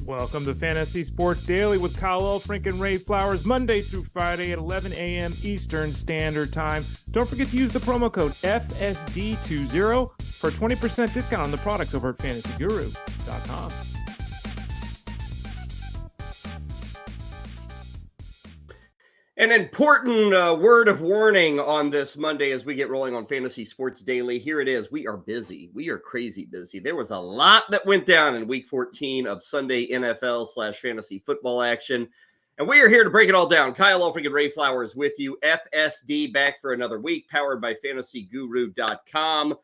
Welcome to Fantasy Sports Daily with Kyle Elfrink and Ray Flowers, Monday through Friday at 11 a.m. Eastern Standard Time. Don't forget to use the promo code FSD20 for a 20% discount on the products over at fantasyguru.com. An important word of warning on this Monday as we get rolling on Fantasy Sports Daily. Here it is. We are busy. We are crazy busy. There was a lot that went down in Week 14 of Sunday NFL/fantasy football action. And we are here to break it all down. Kyle Elfrink and Ray Flowers with you. FSD back for another week, powered by fantasyguru.com.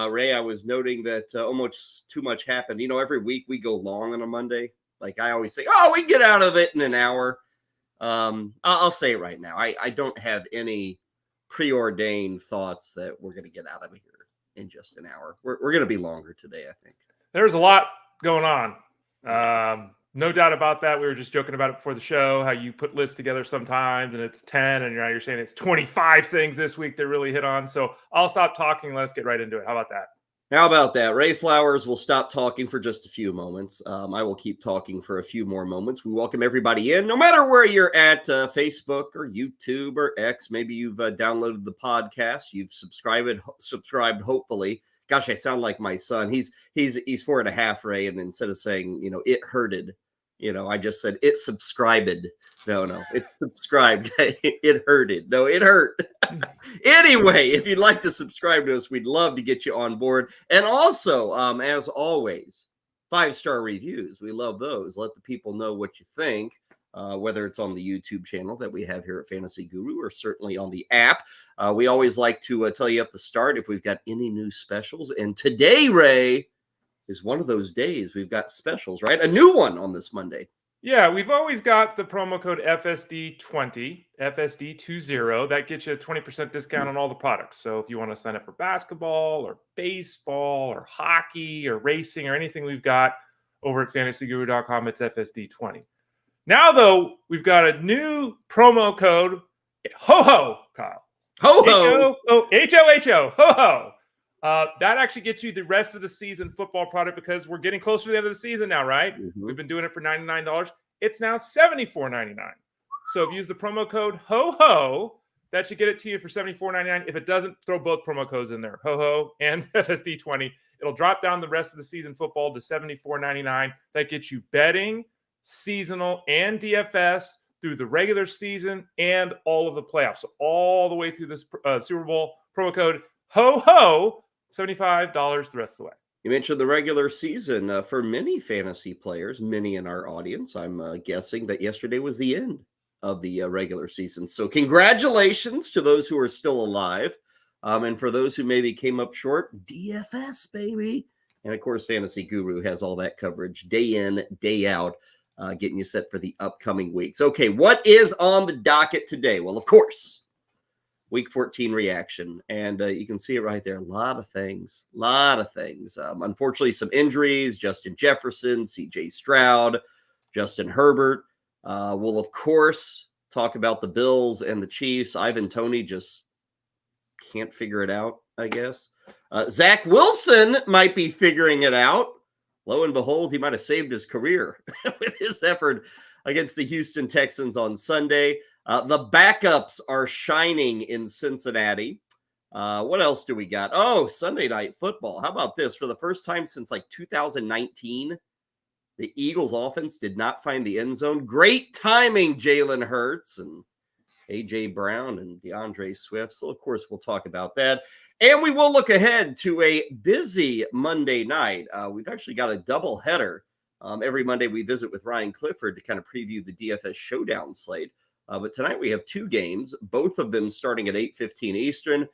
Ray, I was noting that almost too much happened. You know, every week we go long on a Monday. Like I always say, oh, we get out of it in an hour. I'll say it right now. I don't have any preordained thoughts that we're going to get out of here in just an hour. We're going to be longer today, I think. There's a lot going on. No doubt about that. We were just joking about it before the show, how you put lists together sometimes and it's 10 and you're saying it's 25 things this week that really hit on. So I'll stop talking. Let's get right into it. How about that? How about that? Ray Flowers will stop talking for just a few moments. I will keep talking for a few more moments. We welcome everybody in, no matter where you're at, Facebook or YouTube or X. Maybe you've downloaded the podcast. You've subscribed, hopefully. Gosh, I sound like my son. He's 4.5, Ray, and instead of saying, it hurted, I just said it subscribed. No, it's subscribed. It hurted. No, it hurt. Anyway, if you'd like to subscribe to us, we'd love to get you on board. And also, as always, 5-star reviews. We love those. Let the people know what you think, whether it's on the YouTube channel that we have here at Fantasy Guru or certainly on the app. We always like to tell you at the start if we've got any new specials. And today, Ray, is one of those days we've got specials, right? A new one on this Monday. Yeah, we've always got the promo code FSD20, FSD20. That gets you a 20% discount on all the products. So if you want to sign up for basketball or baseball or hockey or racing or anything we've got over at fantasyguru.com, it's FSD20. Now, though, we've got a new promo code, HOHO, Kyle. HOHO. HOHO, HOHO. That actually gets you the rest of the season football product because we're getting closer to the end of the season now, right? Mm-hmm. We've been doing it for $99. It's now $74.99. So if you use the promo code HOHO, that should get it to you for $74.99. If it doesn't, throw both promo codes in there, HOHO and FSD20. It'll drop down the rest of the season football to $74.99. That gets you betting, seasonal, and DFS through the regular season and all of the playoffs. So all the way through this Super Bowl. Promo code HOHO. $75 the rest of the way. You mentioned the regular season for many fantasy players, many in our audience. I'm guessing that yesterday was the end of the regular season. So congratulations to those who are still alive. And for those who maybe came up short, DFS, baby. And of course, Fantasy Guru has all that coverage day in, day out, getting you set for the upcoming weeks. Okay, what is on the docket today? Well, of course, Week 14 reaction, and you can see it right there. A lot of things. Unfortunately, some injuries. Justin Jefferson, CJ Stroud, Justin Herbert. We'll, of course, talk about the Bills and the Chiefs. Ivan Toney just can't figure it out, I guess. Zach Wilson might be figuring it out. Lo and behold, he might have saved his career with his effort against the Houston Texans on Sunday. The backups are shining in Cincinnati. What else do we got? Oh, Sunday Night Football. How about this? For the first time since 2019, the Eagles offense did not find the end zone. Great timing, Jalen Hurts and A.J. Brown and DeAndre Swift. So, of course, we'll talk about that. And we will look ahead to a busy Monday night. We've actually got a doubleheader. Every Monday we visit with Ryan Clifford to kind of preview the DFS showdown slate. But tonight we have two games, both of them starting at 8:15 Eastern.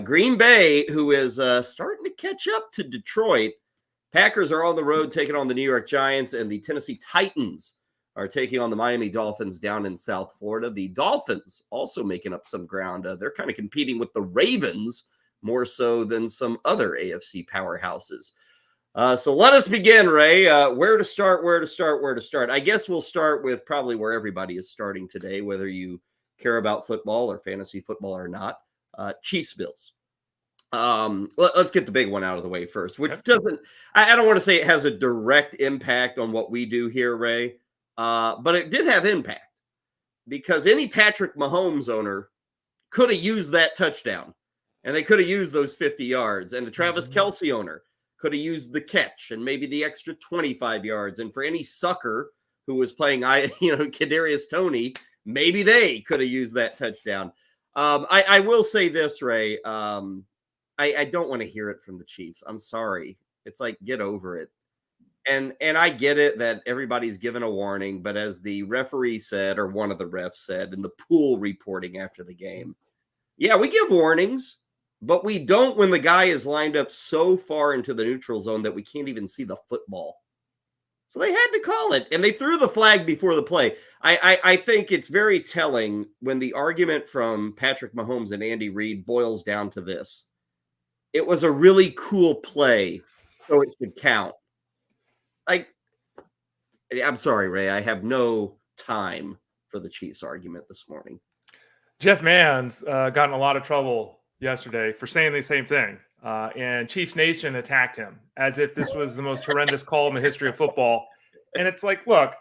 Green Bay, who is starting to catch up to Detroit. Packers are on the road taking on the New York Giants, and the Tennessee Titans are taking on the Miami Dolphins down in South Florida. The Dolphins also making up some ground. They're kind of competing with the Ravens more so than some other AFC powerhouses. So let us begin, Ray. Where to start? I guess we'll start with probably where everybody is starting today, whether you care about football or fantasy football or not. Chiefs Bills. Let's get the big one out of the way first, which doesn't, I don't want to say it has a direct impact on what we do here, Ray, but it did have impact because any Patrick Mahomes owner could have used that touchdown and they could have used those 50 yards, and the Travis Kelce owner could have used the catch and maybe the extra 25 yards. And for any sucker who was playing, Kadarius Toney, maybe they could have used that touchdown. I will say this, Ray. I don't want to hear it from the Chiefs. I'm sorry. It's like, get over it. And I get it that everybody's given a warning, but as the referee said, or one of the refs said in the pool reporting after the game, yeah, we give warnings, but we don't when the guy is lined up so far into the neutral zone that we can't even see the football. So they had to call it, and they threw the flag before the play. I think it's very telling when the argument from Patrick Mahomes and Andy Reid boils down to this. It was a really cool play, so it should count. I'm sorry, Ray. I have no time for the Chiefs argument this morning. Jeff Mans got in a lot of trouble yesterday for saying the same thing. And Chiefs Nation attacked him as if this was the most horrendous call in the history of football. And it's like, look,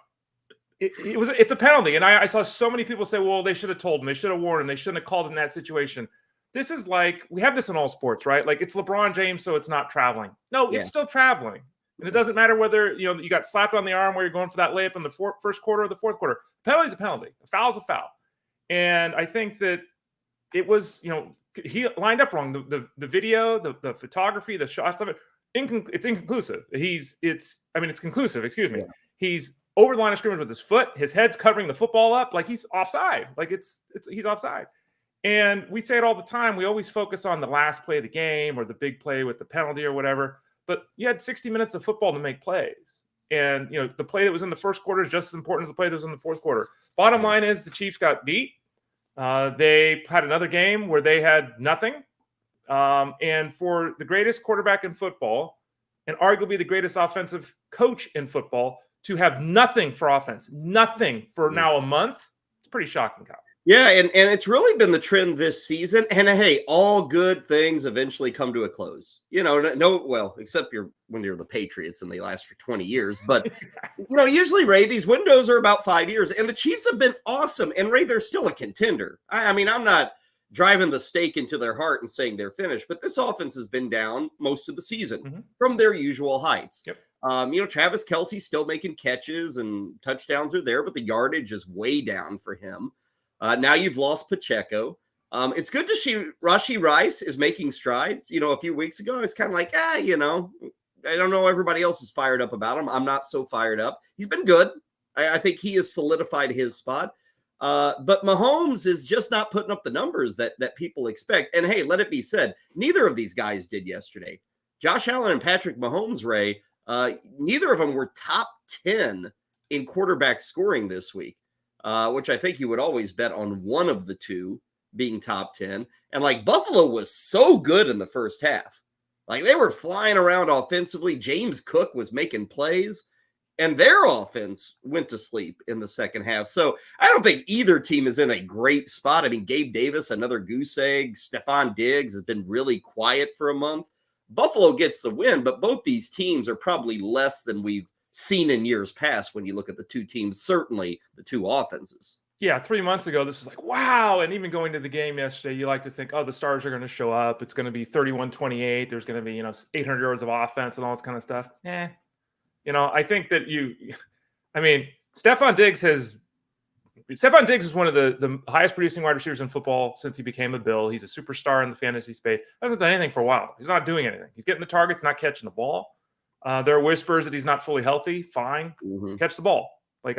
it's a penalty. And I saw so many people say, well, they should have told him. They should have warned him. They shouldn't have called in that situation. This is like, we have this in all sports, right? Like, it's LeBron James, so it's not traveling. No, it's still traveling. And it doesn't matter whether, you got slapped on the arm where you're going for that layup in the first quarter or the fourth quarter. Penalty is a penalty. A foul is a foul. And I think that it was, he lined up wrong. The video, the photography, the shots of it, it's inconclusive. It's conclusive, excuse me. Yeah. He's over the line of scrimmage with his foot. His head's covering the football up. Like, he's offside. Like, he's offside. And we say it all the time. We always focus on the last play of the game or the big play with the penalty or whatever. But you had 60 minutes of football to make plays. And, the play that was in the first quarter is just as important as the play that was in the fourth quarter. Bottom line is the Chiefs got beat. They had another game where they had nothing. And for the greatest quarterback in football and arguably the greatest offensive coach in football to have nothing for offense, nothing for now a month, it's pretty shocking, Kyle. Yeah, and it's really been the trend this season. And hey, all good things eventually come to a close. Except when you're the Patriots and they last for 20 years. But usually, Ray, these windows are about 5 years, and the Chiefs have been awesome. And Ray, they're still a contender. I mean, I'm not driving the stake into their heart and saying they're finished, but this offense has been down most of the season from their usual heights. Yep. Travis Kelce still making catches and touchdowns are there, but the yardage is way down for him. Now you've lost Pacheco. It's good to see Rashee Rice is making strides. A few weeks ago, I was kind of like, I don't know. Everybody else is fired up about him. I'm not so fired up. He's been good. I think he has solidified his spot. But Mahomes is just not putting up the numbers that people expect. And hey, let it be said, neither of these guys did yesterday. Josh Allen and Patrick Mahomes, Ray, neither of them were top 10 in quarterback scoring this week. Which I think you would always bet on one of the two being top 10. And Buffalo was so good in the first half. They were flying around offensively. James Cook was making plays, and their offense went to sleep in the second half. So I don't think either team is in a great spot. I mean, Gabe Davis, another goose egg. Stephon Diggs has been really quiet for a month. Buffalo gets the win, but both these teams are probably less than we've seen in years past when you look at the two teams, certainly the two offenses. Yeah, 3 months ago, this was like, wow. And even going to the game yesterday, you like to think, oh, the Stars are going to show up. It's going to be 31-28. There's going to be, 800 yards of offense and all this kind of stuff. I think that Stephon Diggs is one of the highest producing wide receivers in football since he became a Bill. He's a superstar in the fantasy space. Hasn't done anything for a while. He's not doing anything. He's getting the targets, not catching the ball. There are whispers that he's not fully healthy. Fine. Catch the ball. Gabe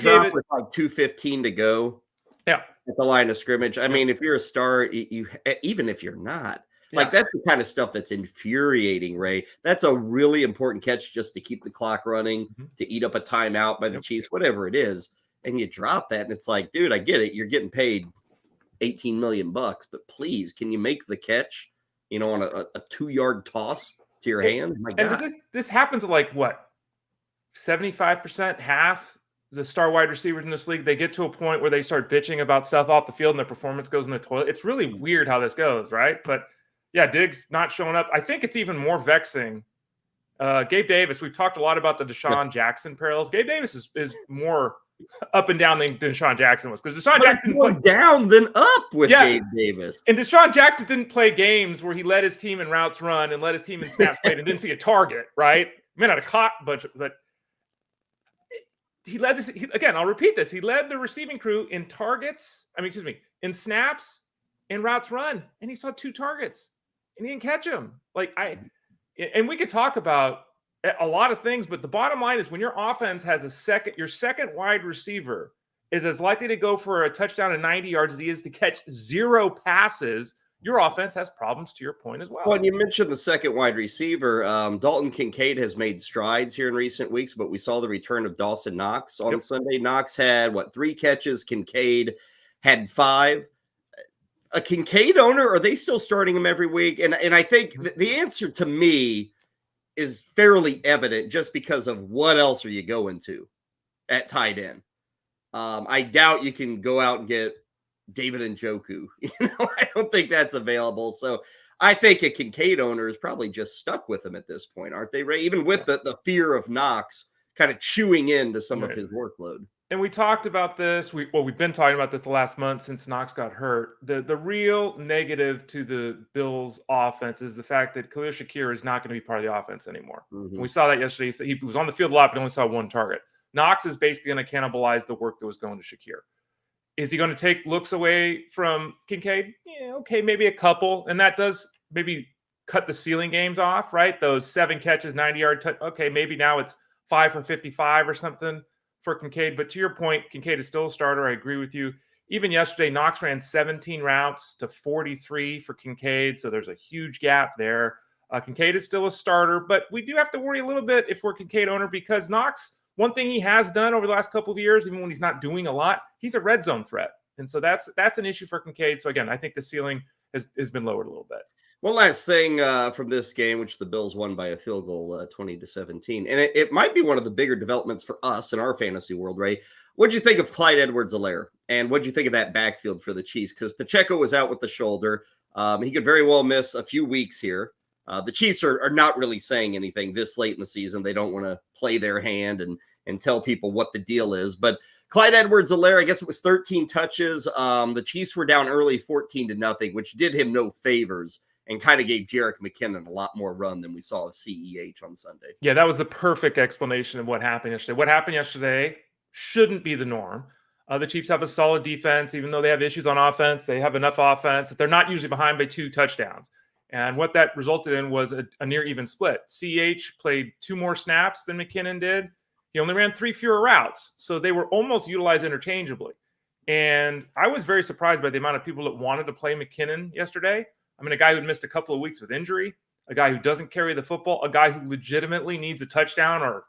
David with 2:15 to go. Yeah. At the line of scrimmage. I mean, if you're a star, you even if you're not, that's the kind of stuff that's infuriating, Ray. That's a really important catch just to keep the clock running, to eat up a timeout by the Chiefs, whatever it is. And you drop that, and it's like, dude, I get it. You're getting paid $18 million, but please, can you make the catch, on a 2-yard toss to your hand? My God. And this happens at 75%, half the star wide receivers in this league, they get to a point where they start bitching about stuff off the field and their performance goes in the toilet. It's really weird how this goes, right? But yeah, Diggs not showing up. I think it's even more vexing. Gabe Davis, we've talked a lot about the Deshaun Jackson parallels. Gabe Davis is more up and down than Deshaun Jackson was, because Deshaun Jackson more down than up with Gabe Davis. And Deshaun Jackson didn't play games where he led his team in routes run and led his team in snaps played and didn't see a target, right? May not have caught a bunch, but he led this. Again, I'll repeat this. He led the receiving crew in in snaps and routes run, and he saw 2 targets and he didn't catch them. And we could talk about a lot of things, but the bottom line is when your offense has your second wide receiver is as likely to go for a touchdown and 90 yards as he is to catch 0 passes, your offense has problems, to your point as well. Well, and you mentioned the second wide receiver. Dalton Kincaid has made strides here in recent weeks, but we saw the return of Dawson Knox on Sunday. Knox had, 3 catches? Kincaid had 5. A Kincaid owner, are they still starting him every week? And I think the answer to me is fairly evident just because of what else are you going to at tight end. I doubt you can go out and get David Njoku. I don't think that's available. So I think a Kincaid owner is probably just stuck with him at this point, aren't they, Ray? Even with the fear of Knox kind of chewing into some of his workload. And we talked about this. We've been talking about this the last month since Knox got hurt. The real negative to the Bills' offense is the fact that Khalil Shakir is not going to be part of the offense anymore. We saw that yesterday. So he was on the field a lot, but only saw 1 target. Knox is basically going to cannibalize the work that was going to Shakir. Is he going to take looks away from Kincaid? Yeah, okay, maybe a couple. And that does maybe cut the ceiling games off, right? Those 7 catches, 90-yard okay, maybe now it's 5 for 55 or something for Kincaid. But to your point, Kincaid is still a starter. I agree with you. Even yesterday, Knox ran 17 routes to 43 for Kincaid, so there's a huge gap there. Kincaid is still a starter, but we do have to worry a little bit if we're a Kincaid owner, because Knox, one thing he has done over the last couple of years, even when he's not doing a lot, he's a red zone threat. And so that's an issue for Kincaid. So again, I think the ceiling has been lowered a little bit. One last thing from this game, which the Bills won by a field goal, 20-17. And it might be one of the bigger developments for us in our fantasy world, Ray. What'd you think of Clyde Edwards-Helaire? And what'd you think of that backfield for the Chiefs? Because Pacheco was out with the shoulder. He could very well miss a few weeks here. The Chiefs are not really saying anything this late in the season. They don't want to play their hand and tell people what the deal is. But Clyde Edwards-Helaire, I guess it was 13 touches. The Chiefs were down early 14-0, which did him no favors and kind of gave Jerick McKinnon a lot more run than we saw of CEH on Sunday. Yeah, that was the perfect explanation of what happened yesterday. What happened yesterday shouldn't be the norm. The Chiefs have a solid defense. Even though they have issues on offense, they have enough offense that they're not usually behind by 2 touchdowns. And what that resulted in was a near even split. CEH played 2 more snaps than McKinnon did. He only ran 3 fewer routes. So they were almost utilized interchangeably. And I was very surprised by the amount of people that wanted to play McKinnon yesterday. I mean, a guy who missed a couple of weeks with injury, a guy who doesn't carry the football, a guy who legitimately needs a touchdown or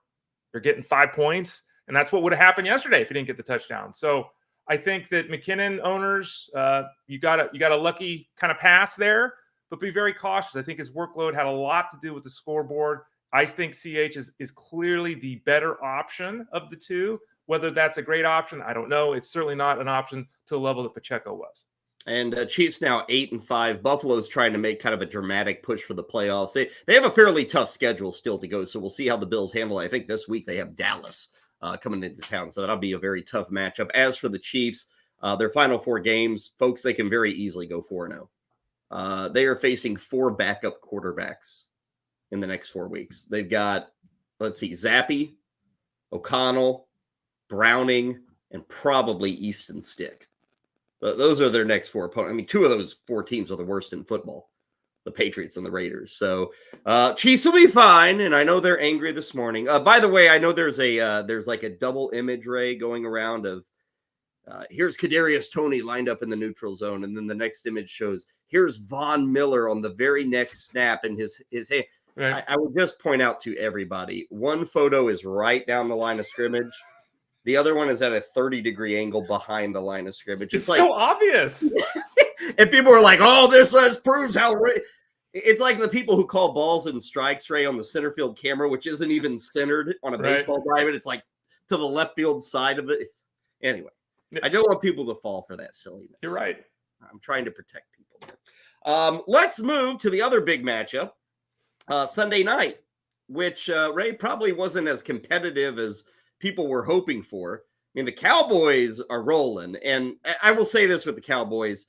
they're getting 5 points. And that's what would have happened yesterday if he didn't get the touchdown. So I think that McKinnon owners, you got a lucky kind of pass there, but be very cautious. I think his workload had a lot to do with the scoreboard. I think CH is clearly the better option of the 2. Whether that's a great option, I don't know. It's certainly not an option to the level that Pacheco was. And Chiefs now 8-5. Buffalo's trying to make kind of a dramatic push for the playoffs. They have a fairly tough schedule still to go, so we'll see how the Bills handle it. I think this week they have Dallas coming into town, so that'll be a very tough matchup. As for the Chiefs, their final 4 games, folks, they can very easily go 4-0. They are facing 4 backup quarterbacks in the next 4 weeks. They've got, Zappy, O'Connell, Browning, and probably Easton Stick. Those are their next 4 opponents. I mean, 2 of those 4 teams are the worst in football, the Patriots and the Raiders. So Chiefs will be fine, and I know they're angry this morning. By the way, I know there's like a double image, Ray, going around of here's Kadarius Toney lined up in the neutral zone, and then the next image shows here's Von Miller on the very next snap in his hand. Right. I would just point out to everybody, one photo is right down the line of scrimmage. The other one is at a 30-degree angle behind the line of scrimmage. It's like, so obvious. And people are like, oh, this proves how it's like the people who call balls and strikes, Ray, on the center field camera, which isn't even centered on a baseball diamond. It's like to the left field side of it. Anyway, I don't want people to fall for that silliness. You're right. I'm trying to protect people there. Let's move to the other big matchup, Sunday night, which Ray probably wasn't as competitive as people were hoping for. I mean, the Cowboys are rolling, and I will say this with the Cowboys.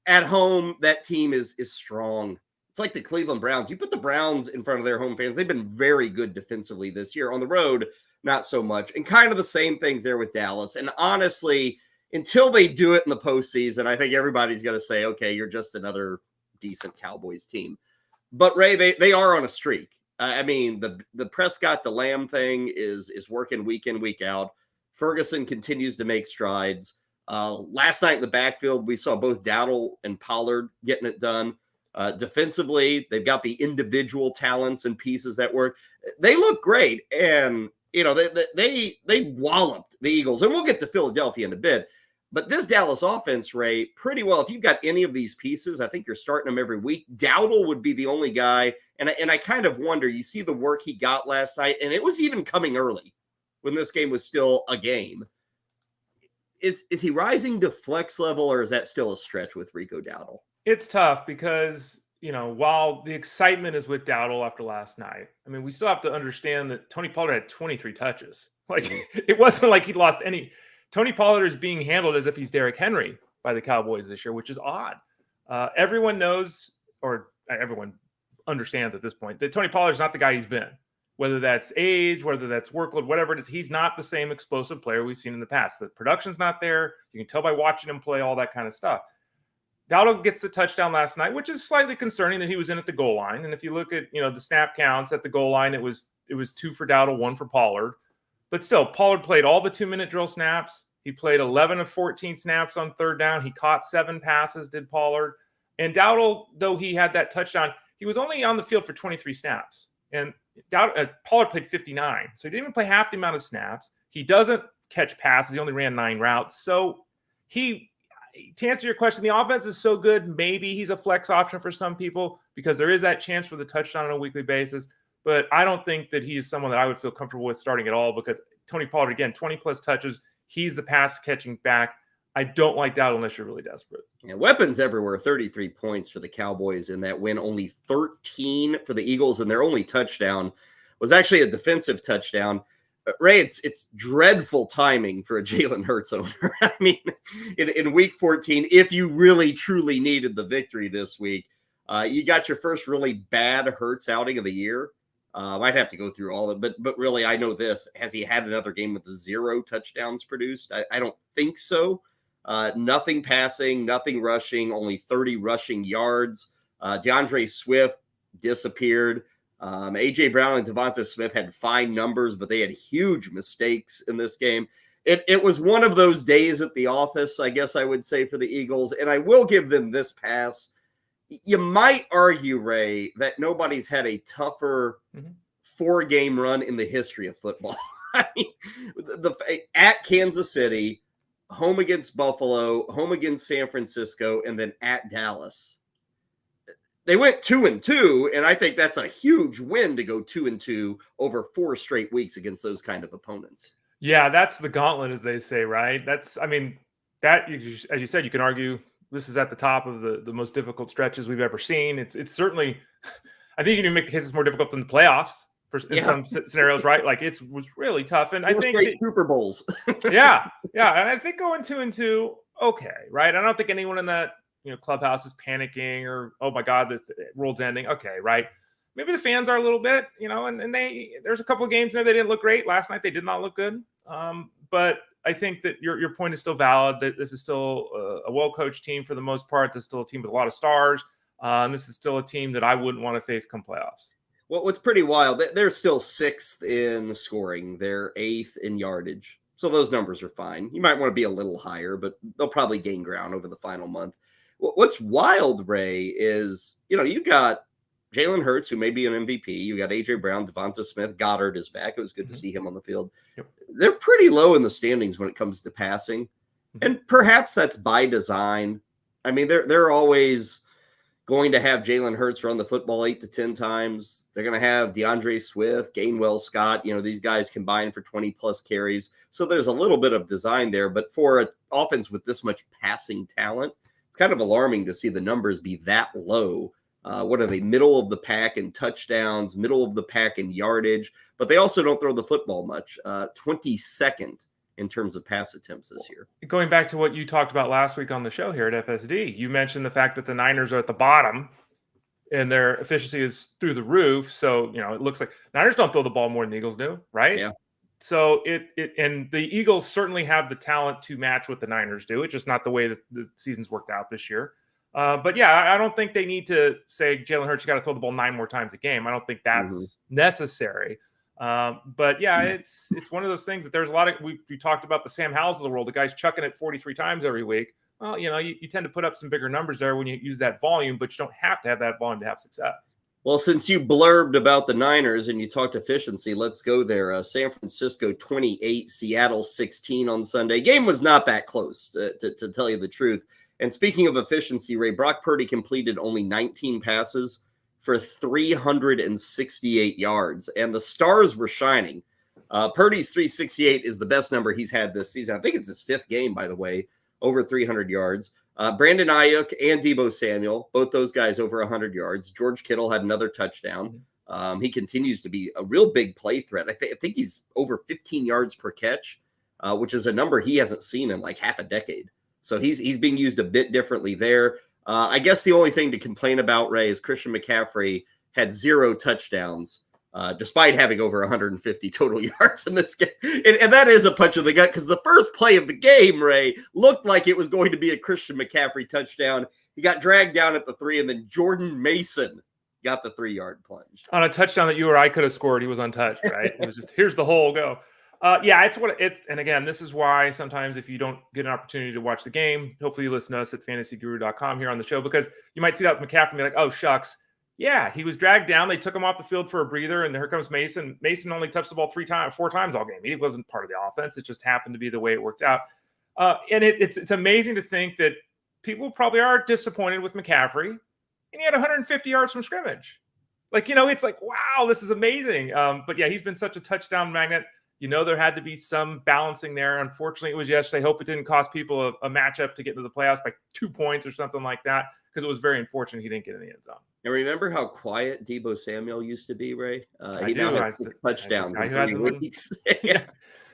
At home, that team is strong. It's like the Cleveland Browns. You put the Browns in front of their home fans, they've been very good defensively this year. On the road, not so much. And kind of the same things there with Dallas. And honestly, until they do it in the postseason, I think everybody's going to say, okay, you're just another decent Cowboys team. But Ray, they are on a streak. I mean, the Prescott to Lamb thing is working week in, week out. Ferguson continues to make strides. Last night in the backfield, we saw both Dowdle and Pollard getting it done. Defensively, they've got the individual talents and pieces that work. They look great, and they walloped the Eagles. And we'll get to Philadelphia in a bit. But this Dallas offense, Ray, pretty well. If you've got any of these pieces, I think you're starting them every week. Dowdle would be the only guy, and I kind of wonder. You see the work he got last night, and it was even coming early when this game was still a game. Is he rising to flex level, or is that still a stretch with Rico Dowdle? It's tough because, while the excitement is with Dowdle after last night, I mean, we still have to understand that Tony Pollard had 23 touches. It wasn't like he lost any. Tony Pollard is being handled as if he's Derrick Henry by the Cowboys this year, which is odd. Everyone knows, or everyone understands at this point, that Tony Pollard is not the guy he's been. Whether that's age, whether that's workload, whatever it is, he's not the same explosive player we've seen in the past. The production's not there. You can tell by watching him play, all that kind of stuff. Dowdle gets the touchdown last night, which is slightly concerning that he was in at the goal line. And if you look at, the snap counts at the goal line, it was 2 for Dowdle, 1 for Pollard. But still, Pollard played all the 2-minute drill snaps. He played 11 of 14 snaps on third down. He caught 7 passes, did Pollard. And Dowdle, though he had that touchdown, he was only on the field for 23 snaps. And Pollard played 59. So he didn't even play half the amount of snaps. He doesn't catch passes. He only ran 9 routes. So to answer your question, the offense is so good. Maybe he's a flex option for some people because there is that chance for the touchdown on a weekly basis. But I don't think that he's someone that I would feel comfortable with starting at all because Tony Pollard, again, 20-plus touches. He's the pass-catching back. I don't like Dowdle unless you're really desperate. Yeah, weapons everywhere, 33 points for the Cowboys in that win, only 13 for the Eagles, and their only touchdown was actually a defensive touchdown. Ray, it's dreadful timing for a Jalen Hurts owner. I mean, in week 14, if you really, truly needed the victory this week, you got your first really bad Hurts outing of the year. I'd have to go through all of it, but really, I know this. Has he had another game with 0 touchdowns produced? I don't think so. Nothing passing, nothing rushing, only 30 rushing yards. DeAndre Swift disappeared. A.J. Brown and Devonta Smith had fine numbers, but they had huge mistakes in this game. It was one of those days at the office, I guess I would say, for the Eagles, and I will give them this pass. You might argue, Ray, that nobody's had a tougher 4-game run in the history of football. I mean, at Kansas City, home against Buffalo, home against San Francisco, and then at Dallas. They went 2-2, and I think that's a huge win to go 2-2 over 4 straight weeks against those kind of opponents. Yeah, that's the gauntlet, as they say, right? As you said, you can argue this is at the top of the most difficult stretches we've ever seen. It's certainly, I think you can make the case it's more difficult than the playoffs in some scenarios, right? Like it was really tough. And I think Super Bowls. yeah. And I think going 2-2, okay, right? I don't think anyone in that clubhouse is panicking or, oh my God, the world's ending. Okay, right? Maybe the fans are a little bit, and there's a couple of games there they didn't look great. Last night they did not look good. But I think that your point is still valid, that this is still a well-coached team for the most part. This is still a team with a lot of stars. And this is still a team that I wouldn't want to face come playoffs. Well, what's pretty wild, they're still 6th in scoring. They're 8th in yardage. So those numbers are fine. You might want to be a little higher, but they'll probably gain ground over the final month. What's wild, Ray, is, you've got Jalen Hurts, who may be an MVP. You got A.J. Brown, Devonta Smith. Goddard is back. It was good to see him on the field. Yep. They're pretty low in the standings when it comes to passing. And perhaps that's by design. I mean, they're always going to have Jalen Hurts run the football 8 to 10 times. They're going to have DeAndre Swift, Gainwell Scott, these guys combined for 20 plus carries. So there's a little bit of design there, but for an offense with this much passing talent, it's kind of alarming to see the numbers be that low. What are they? Middle of the pack in touchdowns, middle of the pack in yardage, but they also don't throw the football much. 22nd in terms of pass attempts this year. Going back to what you talked about last week on the show here at FSD, you mentioned the fact that the Niners are at the bottom and their efficiency is through the roof. So, it looks like Niners don't throw the ball more than the Eagles do, right? Yeah. So and the Eagles certainly have the talent to match what the Niners do. It's just not the way that the season's worked out this year. But yeah, I don't think they need to say, Jalen Hurts, you got to throw the ball 9 more times a game. I don't think that's necessary. But yeah, it's one of those things that there's a lot of, we talked about the Sam Howells of the world, the guy's chucking it 43 times every week. Well, you tend to put up some bigger numbers there when you use that volume, but you don't have to have that volume to have success. Well, since you blurbed about the Niners and you talked efficiency, let's go there. San Francisco 28, Seattle 16 on Sunday. Game was not that close, to tell you the truth. And speaking of efficiency, Ray, Brock Purdy completed only 19 passes for 368 yards, and the stars were shining. Purdy's 368 is the best number he's had this season. I think it's his 5th game, by the way, over 300 yards. Brandon Ayuk and Deebo Samuel, both those guys over 100 yards. George Kittle had another touchdown. He continues to be a real big play threat. I think he's over 15 yards per catch, which is a number he hasn't seen in like half a decade. So he's being used a bit differently there. I guess the only thing to complain about, Ray, is Christian McCaffrey had 0 touchdowns, despite having over 150 total yards in this game. And that is a punch in the gut because the first play of the game, Ray, looked like it was going to be a Christian McCaffrey touchdown. He got dragged down at the 3, and then Jordan Mason got the 3-yard plunge. On a touchdown that you or I could have scored, he was untouched, right? It was just, here's the hole, go. Yeah, it's what it's, and again, this is why sometimes if you don't get an opportunity to watch the game, hopefully you listen to us at fantasyguru.com here on the show, because you might see that with McCaffrey and be like, oh, shucks. Yeah, he was dragged down. They took him off the field for a breather, and here comes Mason. Mason only touched the ball 4 times all game. He wasn't part of the offense. It just happened to be the way it worked out. And it's amazing to think that people probably are disappointed with McCaffrey, and he had 150 yards from scrimmage. It's like, wow, this is amazing. But yeah, he's been such a touchdown magnet. There had to be some balancing there. Unfortunately, it was yesterday. I hope it didn't cost people a matchup to get into the playoffs by 2 points or something like that, because it was very unfortunate he didn't get in the end zone. And remember how quiet Deebo Samuel used to be, Ray? He now has 6 touchdowns in 3 weeks. Yeah.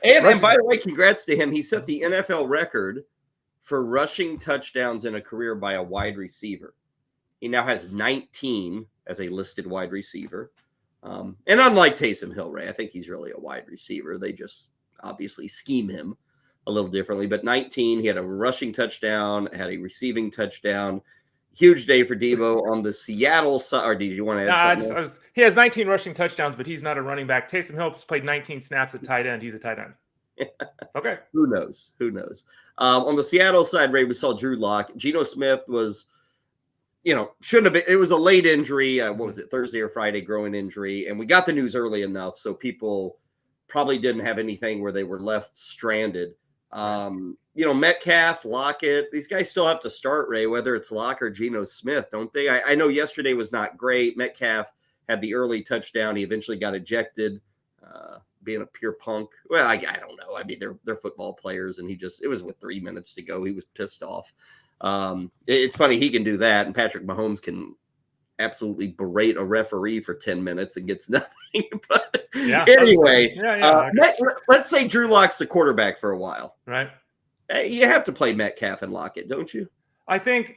And by the way, congrats to him. He set the NFL record for rushing touchdowns in a career by a wide receiver. He now has 19 as a listed wide receiver. And unlike Taysom Hill, Ray, I think he's really a wide receiver. They just obviously scheme him a little differently. But 19, he had a rushing touchdown, had a receiving touchdown. Huge day for Deebo on the Seattle side. Or did you want to add something? He has 19 rushing touchdowns, but he's not a running back. Taysom Hill played 19 snaps at tight end. He's a tight end. Okay. Who knows? On the Seattle side, Ray, we saw Drew Lock. Geno Smith was, shouldn't have been. It was a late injury. What was it, Thursday or Friday, groin injury. And we got the news early enough, so people probably didn't have anything where they were left stranded. Metcalf, Lockett, these guys still have to start, Ray, whether it's Lock or Geno Smith, don't they? I know yesterday was not great. Metcalf had the early touchdown. He eventually got ejected, being a pure punk. Well, I don't know. I mean, they're football players, and it was with 3 minutes to go. He was pissed off. It's funny he can do that, and Patrick Mahomes can absolutely berate a referee for 10 minutes and gets nothing. But anyway, let's say Drew Lock's the quarterback for a while. Right. You have to play Metcalf and Lockett, don't you? I think,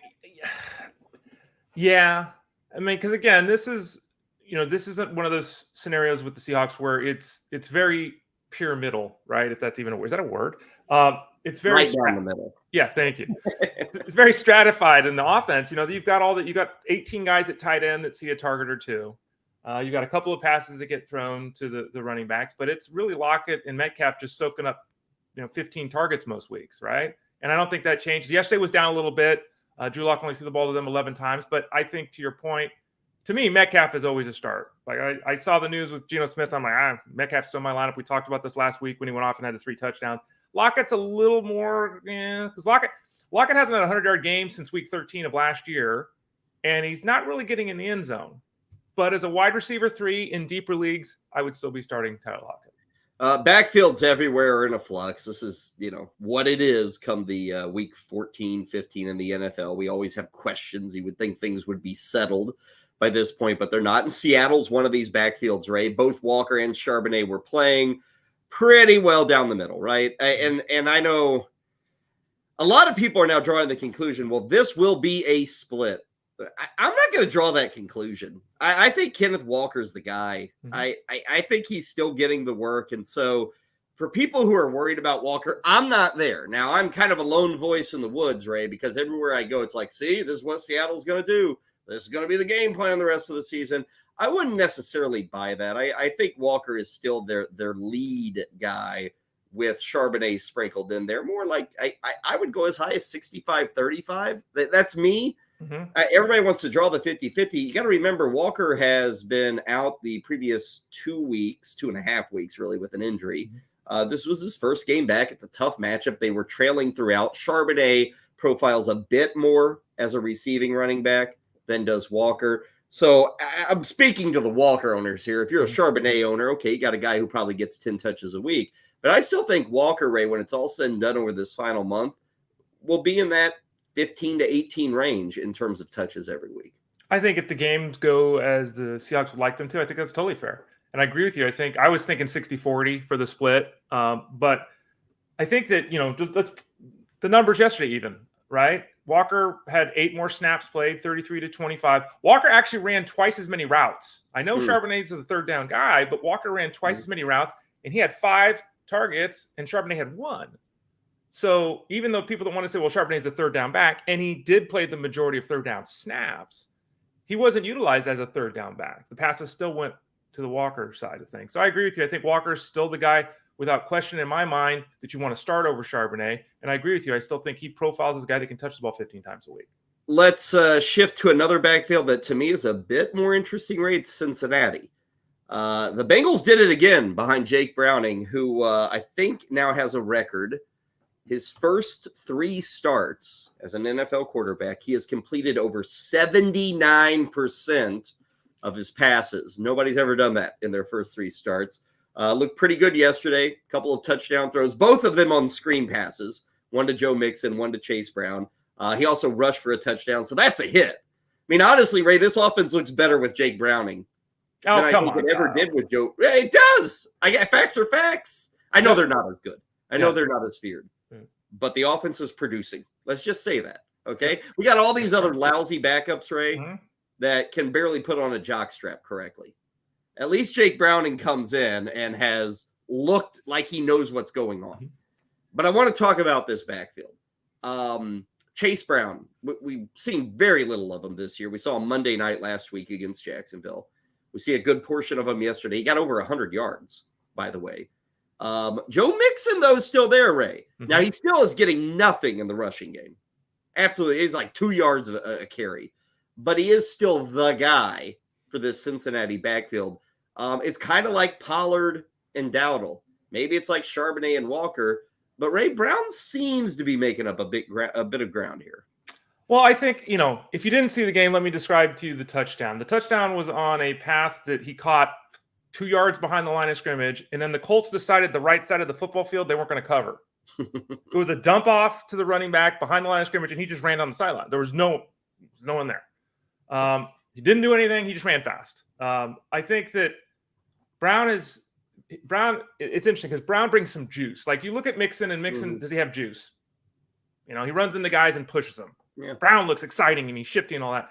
yeah. I mean, because again, this isn't one of those scenarios with the Seahawks where it's very pyramidal, right? If that's even a word. Is that a word? It's very right down the middle. Yeah, thank you. It's very stratified in the offense. You've got 18 guys at tight end that see a target or two. You've got a couple of passes that get thrown to the running backs, but it's really Lockett and Metcalf just soaking up 15 targets most weeks, right? And I don't think that changes. Yesterday was down a little bit. Drew Lock only threw the ball to them 11 times, but I think to your point, to me, Metcalf is always a start. Like I saw the news with Geno Smith. I'm like, Metcalf's still my lineup. We talked about this last week when he went off and had the 3 touchdowns. Lockett's a little more, because Lockett hasn't had a 100-yard game since week 13 of last year, and he's not really getting in the end zone. But as a wide receiver 3 in deeper leagues, I would still be starting Tyler Lockett. Backfields everywhere are in a flux. This is, what it is come the week 14, 15 in the NFL. We always have questions. You would think things would be settled by this point, but they're not. And Seattle's one of these backfields, Ray. Both Walker and Charbonnet were playing pretty well down the middle, right? And I know a lot of people are now drawing the conclusion, well, this will be a split. I'm not going to draw that conclusion. I think Kenneth Walker's the guy. Mm-hmm. I think he's still getting the work. And so for people who are worried about Walker, I'm not there. Now, I'm kind of a lone voice in the woods, Ray, because everywhere I go, it's like, see, this is what Seattle's going to do. This is going to be the game plan the rest of the season. I wouldn't necessarily buy that. I think Walker is still their lead guy with Charbonnet sprinkled in there. More like I would go as high as 65-35. That's me. Mm-hmm. Everybody wants to draw the 50-50. You got to remember, Walker has been out the previous 2.5 weeks, really, with an injury. Mm-hmm. This was his first game back. It's a tough matchup. They were trailing throughout. Charbonnet profiles a bit more as a receiving running back than does Walker. So I'm speaking to the Walker owners here. If you're a Charbonnet owner, okay, you got a guy who probably gets 10 touches a week. But I still think Walker, Ray, when it's all said and done over this final month, will be in that 15 to 18 range in terms of touches every week. I think if the games go as the Seahawks would like them to, I think that's totally fair. And I agree with you. I was thinking 60-40 for the split. But I think that, just the numbers yesterday even, right? Walker had 8 more snaps played, 33-25. Walker actually ran twice as many routes. I know Charbonnet's the third down guy, but Walker ran twice as many routes, and he had 5 targets, and Charbonnet had 1. So even though people don't want to say, well, Charbonnet's a third down back, and he did play the majority of third down snaps, he wasn't utilized as a third down back. The passes still went to the Walker side of things. So I agree with you. I think Walker's still the guy without question in my mind that you want to start over Charbonnet. And I agree with you. I still think he profiles as a guy that can touch the ball 15 times a week. Let's shift to another backfield that to me is a bit more interesting, Ray. It's Cincinnati. The Bengals did it again behind Jake Browning, who I think now has a record. His first 3 starts as an NFL quarterback, he has completed over 79% of his passes. Nobody's ever done that in their first 3 starts. Looked pretty good yesterday. A couple of touchdown throws, both of them on screen passes. One to Joe Mixon, one to Chase Brown. He also rushed for a touchdown, so that's a hit. I mean, honestly, Ray, this offense looks better with Jake Browning than I think it ever did with Joe. It does. Facts are facts. I know they're not as good. I know they're not as feared. But the offense is producing. Let's just say that, okay? We got all these other lousy backups, Ray, that can barely put on a jockstrap correctly. At least Jake Browning comes in and has looked like he knows what's going on. But I want to talk about this backfield. Chase Brown, we've seen very little of him this year. We saw him Monday night last week against Jacksonville. We see a good portion of him yesterday. He got over 100 yards, by the way. Joe Mixon, though, is still there, Ray. Now, he still is getting nothing in the rushing game. Absolutely. He's like 2 yards of a carry. But he is still the guy for this Cincinnati backfield. It's kind of like Pollard and Dowdle. Maybe it's like Charbonnet and Walker. But Ray Brown seems to be making up a bit of ground here. Well, I think, if you didn't see the game, let me describe to you the touchdown. The touchdown was on a pass that he caught 2 yards behind the line of scrimmage, and then the Colts decided the right side of the football field they weren't going to cover. It was a dump off to the running back behind the line of scrimmage, and he just ran on the sideline. There was no one there. He didn't do anything. He just ran fast. I think that Brown, it's interesting because Brown brings some juice. Like you look at Mixon, and Mixon, does he have juice? He runs into guys and pushes them. Yeah. Brown looks exciting, and he's shifty and all that.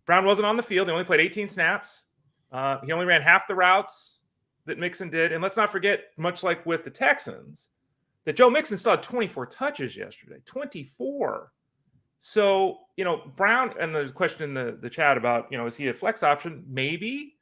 Brown wasn't on the field. He only played 18 snaps. He only ran half the routes that Mixon did. And let's not forget, much like with the Texans, that Joe Mixon still had 24 touches yesterday. 24. So, Brown, and there's a question in the chat about, is he a flex option? Maybe.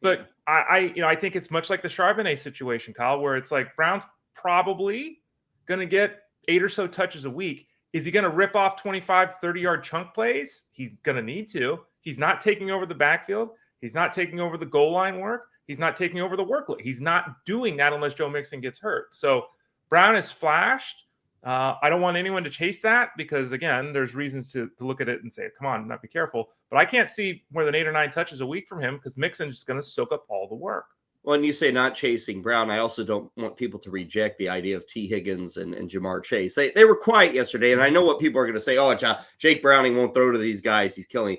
But I think it's much like the Charbonnet situation, Kyle, where it's like Brown's probably going to get 8 or so touches a week. Is he going to rip off 25, 30-yard chunk plays? He's going to need to. He's not taking over the backfield. He's not taking over the goal line work. He's not taking over the workload. He's not doing that unless Joe Mixon gets hurt. So Brown has flashed. I don't want anyone to chase that because, again, there's reasons to look at it and say, come on, not be careful. But I can't see more than 8 or 9 touches a week from him because Mixon's just going to soak up all the work. When you say not chasing Brown, I also don't want people to reject the idea of T. Higgins and Jamar Chase. They were quiet yesterday, and I know what people are going to say. Oh, Jake Browning won't throw to these guys. He's killing.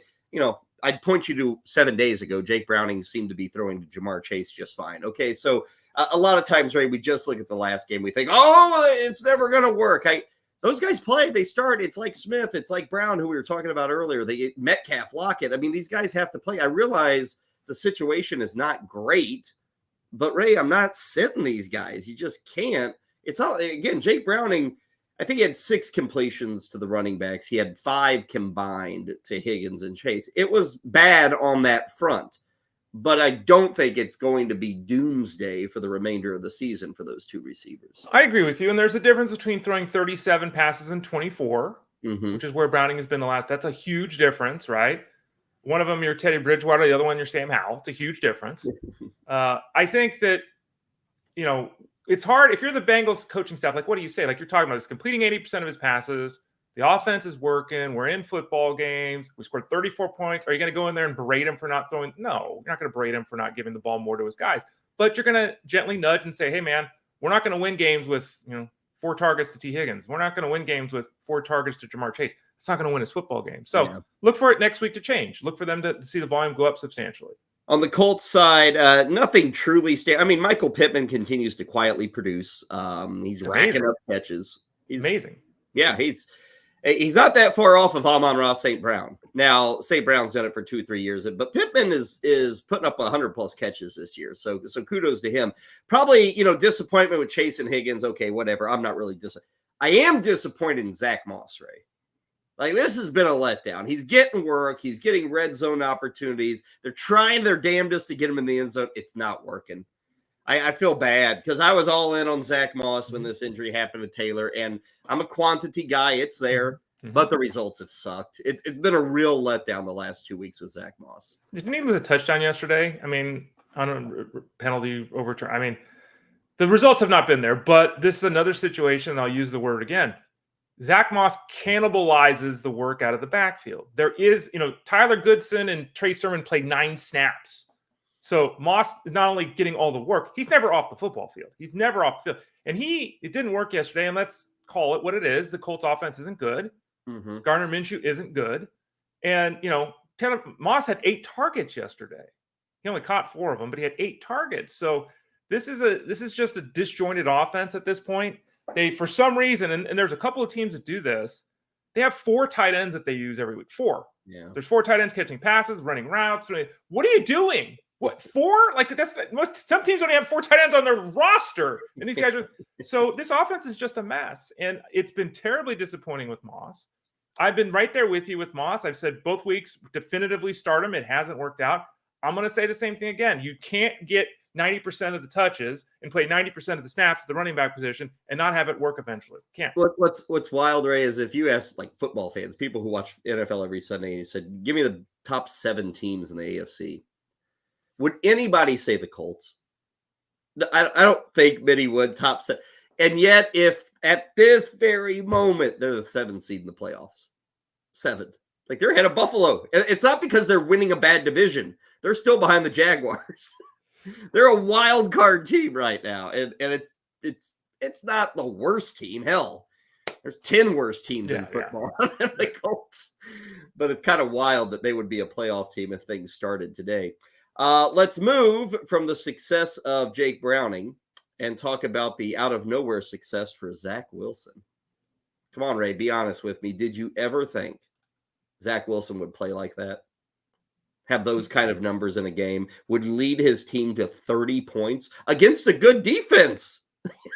I'd point you to 7 days ago. Jake Browning seemed to be throwing to Jamar Chase just fine. Okay, so a lot of times, Ray, we just look at the last game. We think, oh, it's never going to work. Those guys play. They start. It's like Smith. It's like Brown, who we were talking about earlier. Metcalf, Lockett. I mean, these guys have to play. I realize the situation is not great. But, Ray, I'm not sitting these guys. You just can't. It's all, again, Jake Browning, I think he had 6 completions to the running backs. He had 5 combined to Higgins and Chase. It was bad on that front. But I don't think it's going to be doomsday for the remainder of the season for those 2 receivers. I agree with you. And there's a difference between throwing 37 passes and 24, which is where Browning has been the last. That's a huge difference, right? One of them, you're Teddy Bridgewater. The other one, you're Sam Howell. It's a huge difference. I think that, it's hard. If you're the Bengals coaching staff, like, what do you say? Like, you're talking about this, completing 80% of his passes. The offense is working. We're in football games. We scored 34 points. Are you going to go in there and berate him for not throwing? No, you're not going to berate him for not giving the ball more to his guys. But you're going to gently nudge and say, hey, man, we're not going to win games with, 4 targets to T. Higgins. We're not going to win games with 4 targets to Jamar Chase. It's not going to win his football game. So look for it next week to change. Look for them to see the volume go up substantially. On the Colts side, nothing truly Michael Pittman continues to quietly produce. He's racking up catches. He's amazing. Yeah, he's not that far off of Amon-Ra St. Brown. Now, St. Brown's done it for 2-3 years, but Pittman is putting up 100-plus catches this year. So kudos to him. Probably, disappointment with Chase and Higgins. Okay, whatever. I'm not really disappointed. I am disappointed in Zack Moss, Ray. Like, this has been a letdown. He's getting work. He's getting red zone opportunities. They're trying their damnedest to get him in the end zone. It's not working. I feel bad because I was all in on Zack Moss when this injury happened to Taylor, and I'm a quantity guy. It's there, but the results have sucked. It's been a real letdown the last 2 weeks with Zack Moss. Didn't he lose a touchdown yesterday? I mean, on a penalty overturn. I mean, the results have not been there, but this is another situation, and I'll use the word again. Zack Moss cannibalizes the work out of the backfield. There is, Tyler Goodson and Trey Sermon played 9 snaps. So Moss is not only getting all the work, he's never off the football field. He's never off the field. And it didn't work yesterday, and let's call it what it is. The Colts offense isn't good. Gardner Minshew isn't good. And, Moss had 8 targets yesterday. He only caught 4 of them, but he had 8 targets. So this is just a disjointed offense at this point. They, for some reason, and there's a couple of teams that do this, they have 4 tight ends that they use every week. 4. Yeah. There's 4 tight ends catching passes, running routes. What are you doing? What, 4? Like, some teams only have 4 tight ends on their roster. And these guys are so this offense is just a mess. And it's been terribly disappointing with Moss. I've been right there with you with Moss. I've said both weeks definitively start him. It hasn't worked out. I'm going to say the same thing again. You can't get 90% of the touches and play 90% of the snaps at the running back position and not have it work eventually. Can't. What's wild, Ray, is if you ask like football fans, people who watch NFL every Sunday, and you said, give me the top 7 teams in the AFC. Would anybody say the Colts? I don't think many would. Top 7. And yet, if at this very moment, they're the 7th seed in the playoffs. 7th. Like, they're ahead of Buffalo. And it's not because they're winning a bad division. They're still behind the Jaguars. They're a wild card team right now. And it's not the worst team. Hell, there's 10 worse teams in football than the Colts. But it's kind of wild that they would be a playoff team if things started today. Let's move from the success of Jake Browning and talk about the out-of-nowhere success for Zach Wilson. Come on, Ray, be honest with me. Did you ever think Zach Wilson would play like that? Have those kind of numbers in a game? Would lead his team to 30 points against a good defense?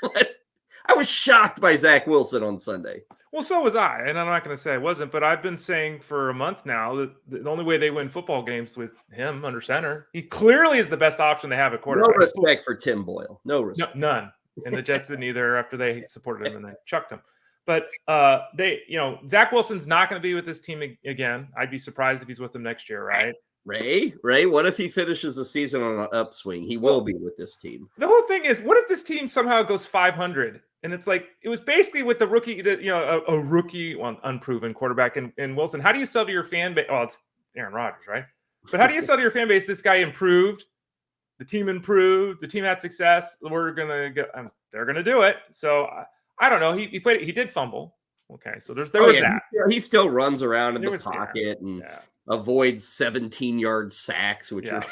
I was shocked by Zach Wilson on Sunday. Well, so was I, and I'm not going to say I wasn't, but I've been saying for a month now that the only way they win football games with him under center. He clearly is the best option they have at quarterback. No respect for Tim Boyle. No respect. No, none. And the Jets didn't either after they supported him and they chucked him. But Zach Wilson's not going to be with this team again. I'd be surprised if he's with them next year, right? Ray, what if he finishes the season on an upswing? He will be with this team. The whole thing is, what if this team somehow goes 500 And it's like, it was basically with the rookie, a rookie, unproven quarterback in Wilson. How do you sell to your fan base? Well, it's Aaron Rodgers, right? But how do you sell to your fan base? This guy improved. The team improved. The team had success. We're going to go. They're going to do it. So I don't know. He played. He did fumble. Okay. So there was that. He still runs around in the pocket and avoids 17-yard sacks, which are,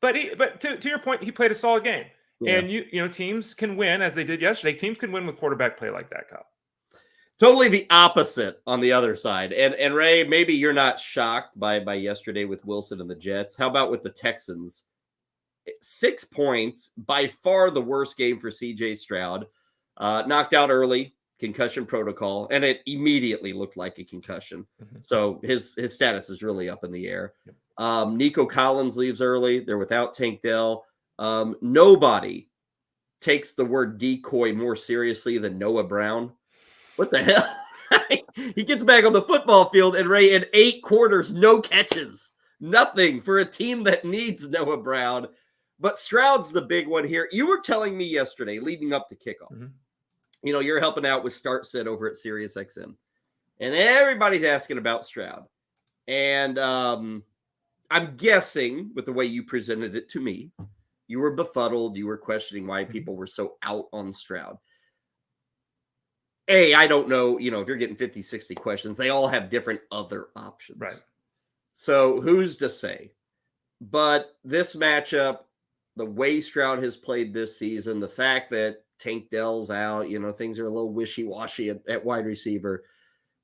But to your point, he played a solid game. Yeah. And teams can win, as they did yesterday. Teams can win with quarterback play like that, Kyle. Totally the opposite on the other side. And Ray, maybe you're not shocked by yesterday with Wilson and the Jets. How about with the Texans? 6 points, by far the worst game for CJ Stroud. Knocked out early, concussion protocol, and it immediately looked like a concussion. Mm-hmm. So his status is really up in the air. Yep. Nico Collins leaves early. They're without Tank Dell. Nobody takes the word decoy more seriously than Noah Brown. What the hell? He gets back on the football field, and Ray, in 8 quarters, no catches. Nothing for a team that needs Noah Brown. But Stroud's the big one here. You were telling me yesterday, leading up to kickoff, mm-hmm. You're helping out with Start Sit over at SiriusXM. And everybody's asking about Stroud. And I'm guessing, with the way you presented it to me, you were befuddled. You were questioning why people were so out on Stroud. I don't know, if you're getting 50, 60 questions, they all have different other options. Right. So who's to say? But this matchup, the way Stroud has played this season, the fact that Tank Dell's out, things are a little wishy-washy at wide receiver.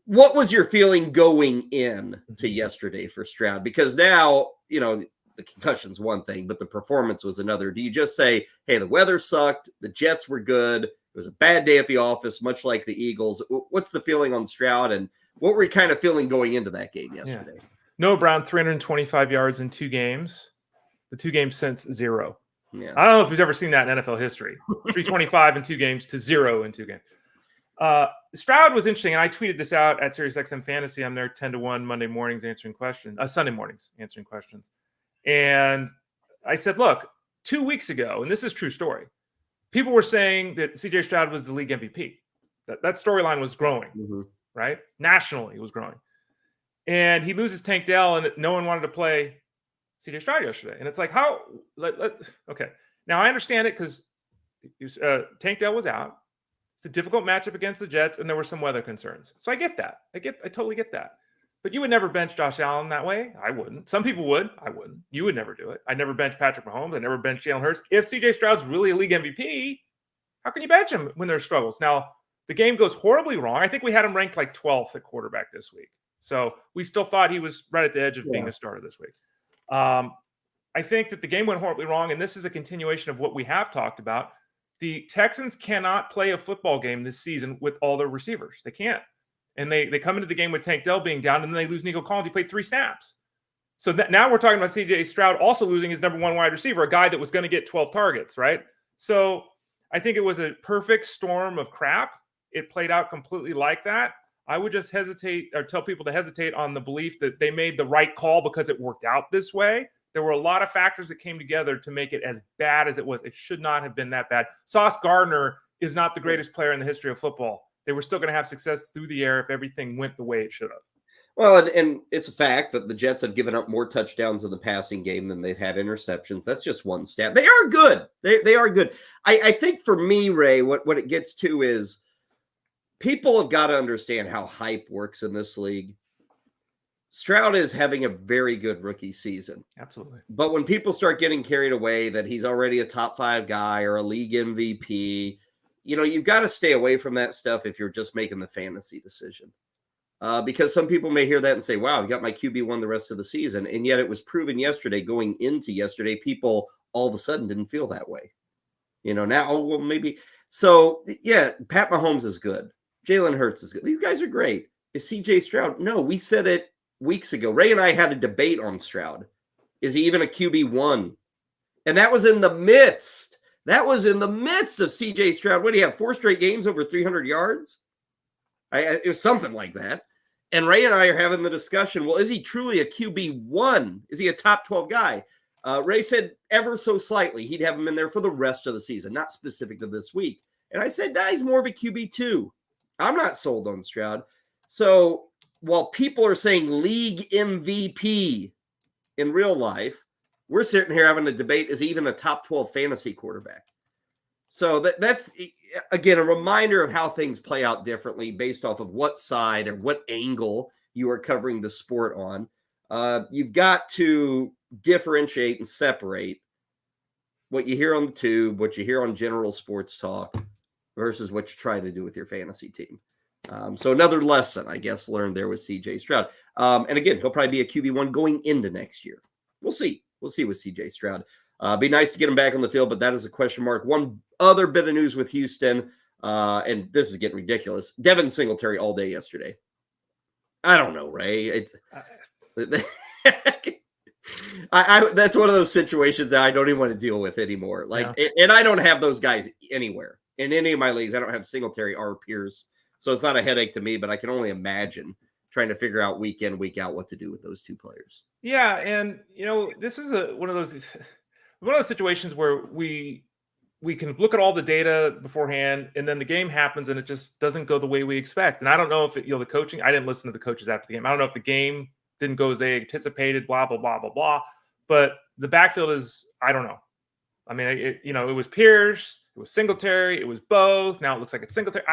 What was your feeling going in to yesterday for Stroud? Because now, the concussion's one thing, but the performance was another. Do you just say, hey, the weather sucked, the Jets were good, it was a bad day at the office, much like the Eagles? What's the feeling on Stroud, and what were you kind of feeling going into that game yesterday? Yeah. Noah Brown, 325 yards in 2 games. The 2 games since 0. Yeah. I don't know if you've ever seen that in NFL history. 325 in 2 games to 0 in 2 games. Stroud was interesting, and I tweeted this out at SiriusXM Fantasy. I'm there 10 to 1 Monday mornings answering questions, Sunday mornings answering questions. And I said, look, 2 weeks ago, and this is a true story, people were saying that CJ Stroud was the league MVP. That storyline was growing, mm-hmm. right? Nationally, it was growing. And he loses Tank Dell, and no one wanted to play CJ Stroud yesterday. And it's like, okay. Now, I understand it because Tank Dell was out. It's a difficult matchup against the Jets, and there were some weather concerns. So I get that. I totally get that. But you would never bench Josh Allen that way. I wouldn't. Some people would. I wouldn't. You would never do it. I'd never bench Patrick Mahomes. I'd never bench Jalen Hurts. If CJ Stroud's really a league MVP, how can you bench him when there's struggles? Now, the game goes horribly wrong. I think we had him ranked like 12th at quarterback this week. So we still thought he was right at the edge of being a starter this week. I think that the game went horribly wrong, and this is a continuation of what we have talked about. The Texans cannot play a football game this season with all their receivers. They can't. And they come into the game with Tank Dell being down, and then they lose Nico Collins. He played 3 snaps. So now we're talking about CJ Stroud also losing his number 1 wide receiver, a guy that was going to get 12 targets, right? So I think it was a perfect storm of crap. It played out completely like that. I would just hesitate or tell people to hesitate on the belief that they made the right call because it worked out this way. There were a lot of factors that came together to make it as bad as it was. It should not have been that bad. Sauce Gardner is not the greatest player in the history of football. They were still going to have success through the air if everything went the way it should have. Well, and it's a fact that the Jets have given up more touchdowns in the passing game than they've had interceptions. That's just one stat. They are good. They are good. I think for me, Ray, what it gets to is people have got to understand how hype works in this league. Stroud is having a very good rookie season. Absolutely. But when people start getting carried away that he's already a top 5 guy or a league MVP, you've got to stay away from that stuff if you're just making the fantasy decision. Because some people may hear that and say, wow, I got my QB1 the rest of the season. And yet it was proven yesterday, going into yesterday, people all of a sudden didn't feel that way. Now, well, maybe. So, yeah, Pat Mahomes is good. Jalen Hurts is good. These guys are great. Is CJ Stroud? No, we said it weeks ago. Ray and I had a debate on Stroud. Is he even a QB1? And that was in the midst. of CJ Stroud. What do you have? 4 straight games over 300 yards? It was something like that. And Ray and I are having the discussion. Well, is he truly a QB1? Is he a top 12 guy? Ray said ever so slightly he'd have him in there for the rest of the season, not specific to this week. And I said, nah, he's more of a QB2. I'm not sold on Stroud. So while people are saying league MVP in real life, we're sitting here having a debate, is he even a top 12 fantasy quarterback? So that's, again, a reminder of how things play out differently based off of what side or what angle you are covering the sport on. You've got to differentiate and separate what you hear on the tube, what you hear on general sports talk versus what you try to do with your fantasy team. So another lesson, I guess, learned there with CJ Stroud. And again, he'll probably be a QB1 going into next year. We'll see. We'll see with CJ Stroud. Be nice to get him back on the field, but that is a question mark. One other bit of news with Houston, and this is getting ridiculous. Devin Singletary all day yesterday. I don't know, Ray. It's that's one of those situations that I don't even want to deal with anymore. Like, yeah. And I don't have those guys anywhere in any of my leagues. I don't have Singletary or Pierce, so it's not a headache to me. But I can only imagine trying to figure out week in, week out what to do with those two players. Yeah, and this is one of those situations where we can look at all the data beforehand, and then the game happens, and it just doesn't go the way we expect. And I don't know if the coaching. I didn't listen to the coaches after the game. I don't know if the game didn't go as they anticipated. Blah blah blah blah blah. But the backfield is, I don't know. I mean, it was Pierce, it was Singletary, it was both. Now it looks like it's Singletary.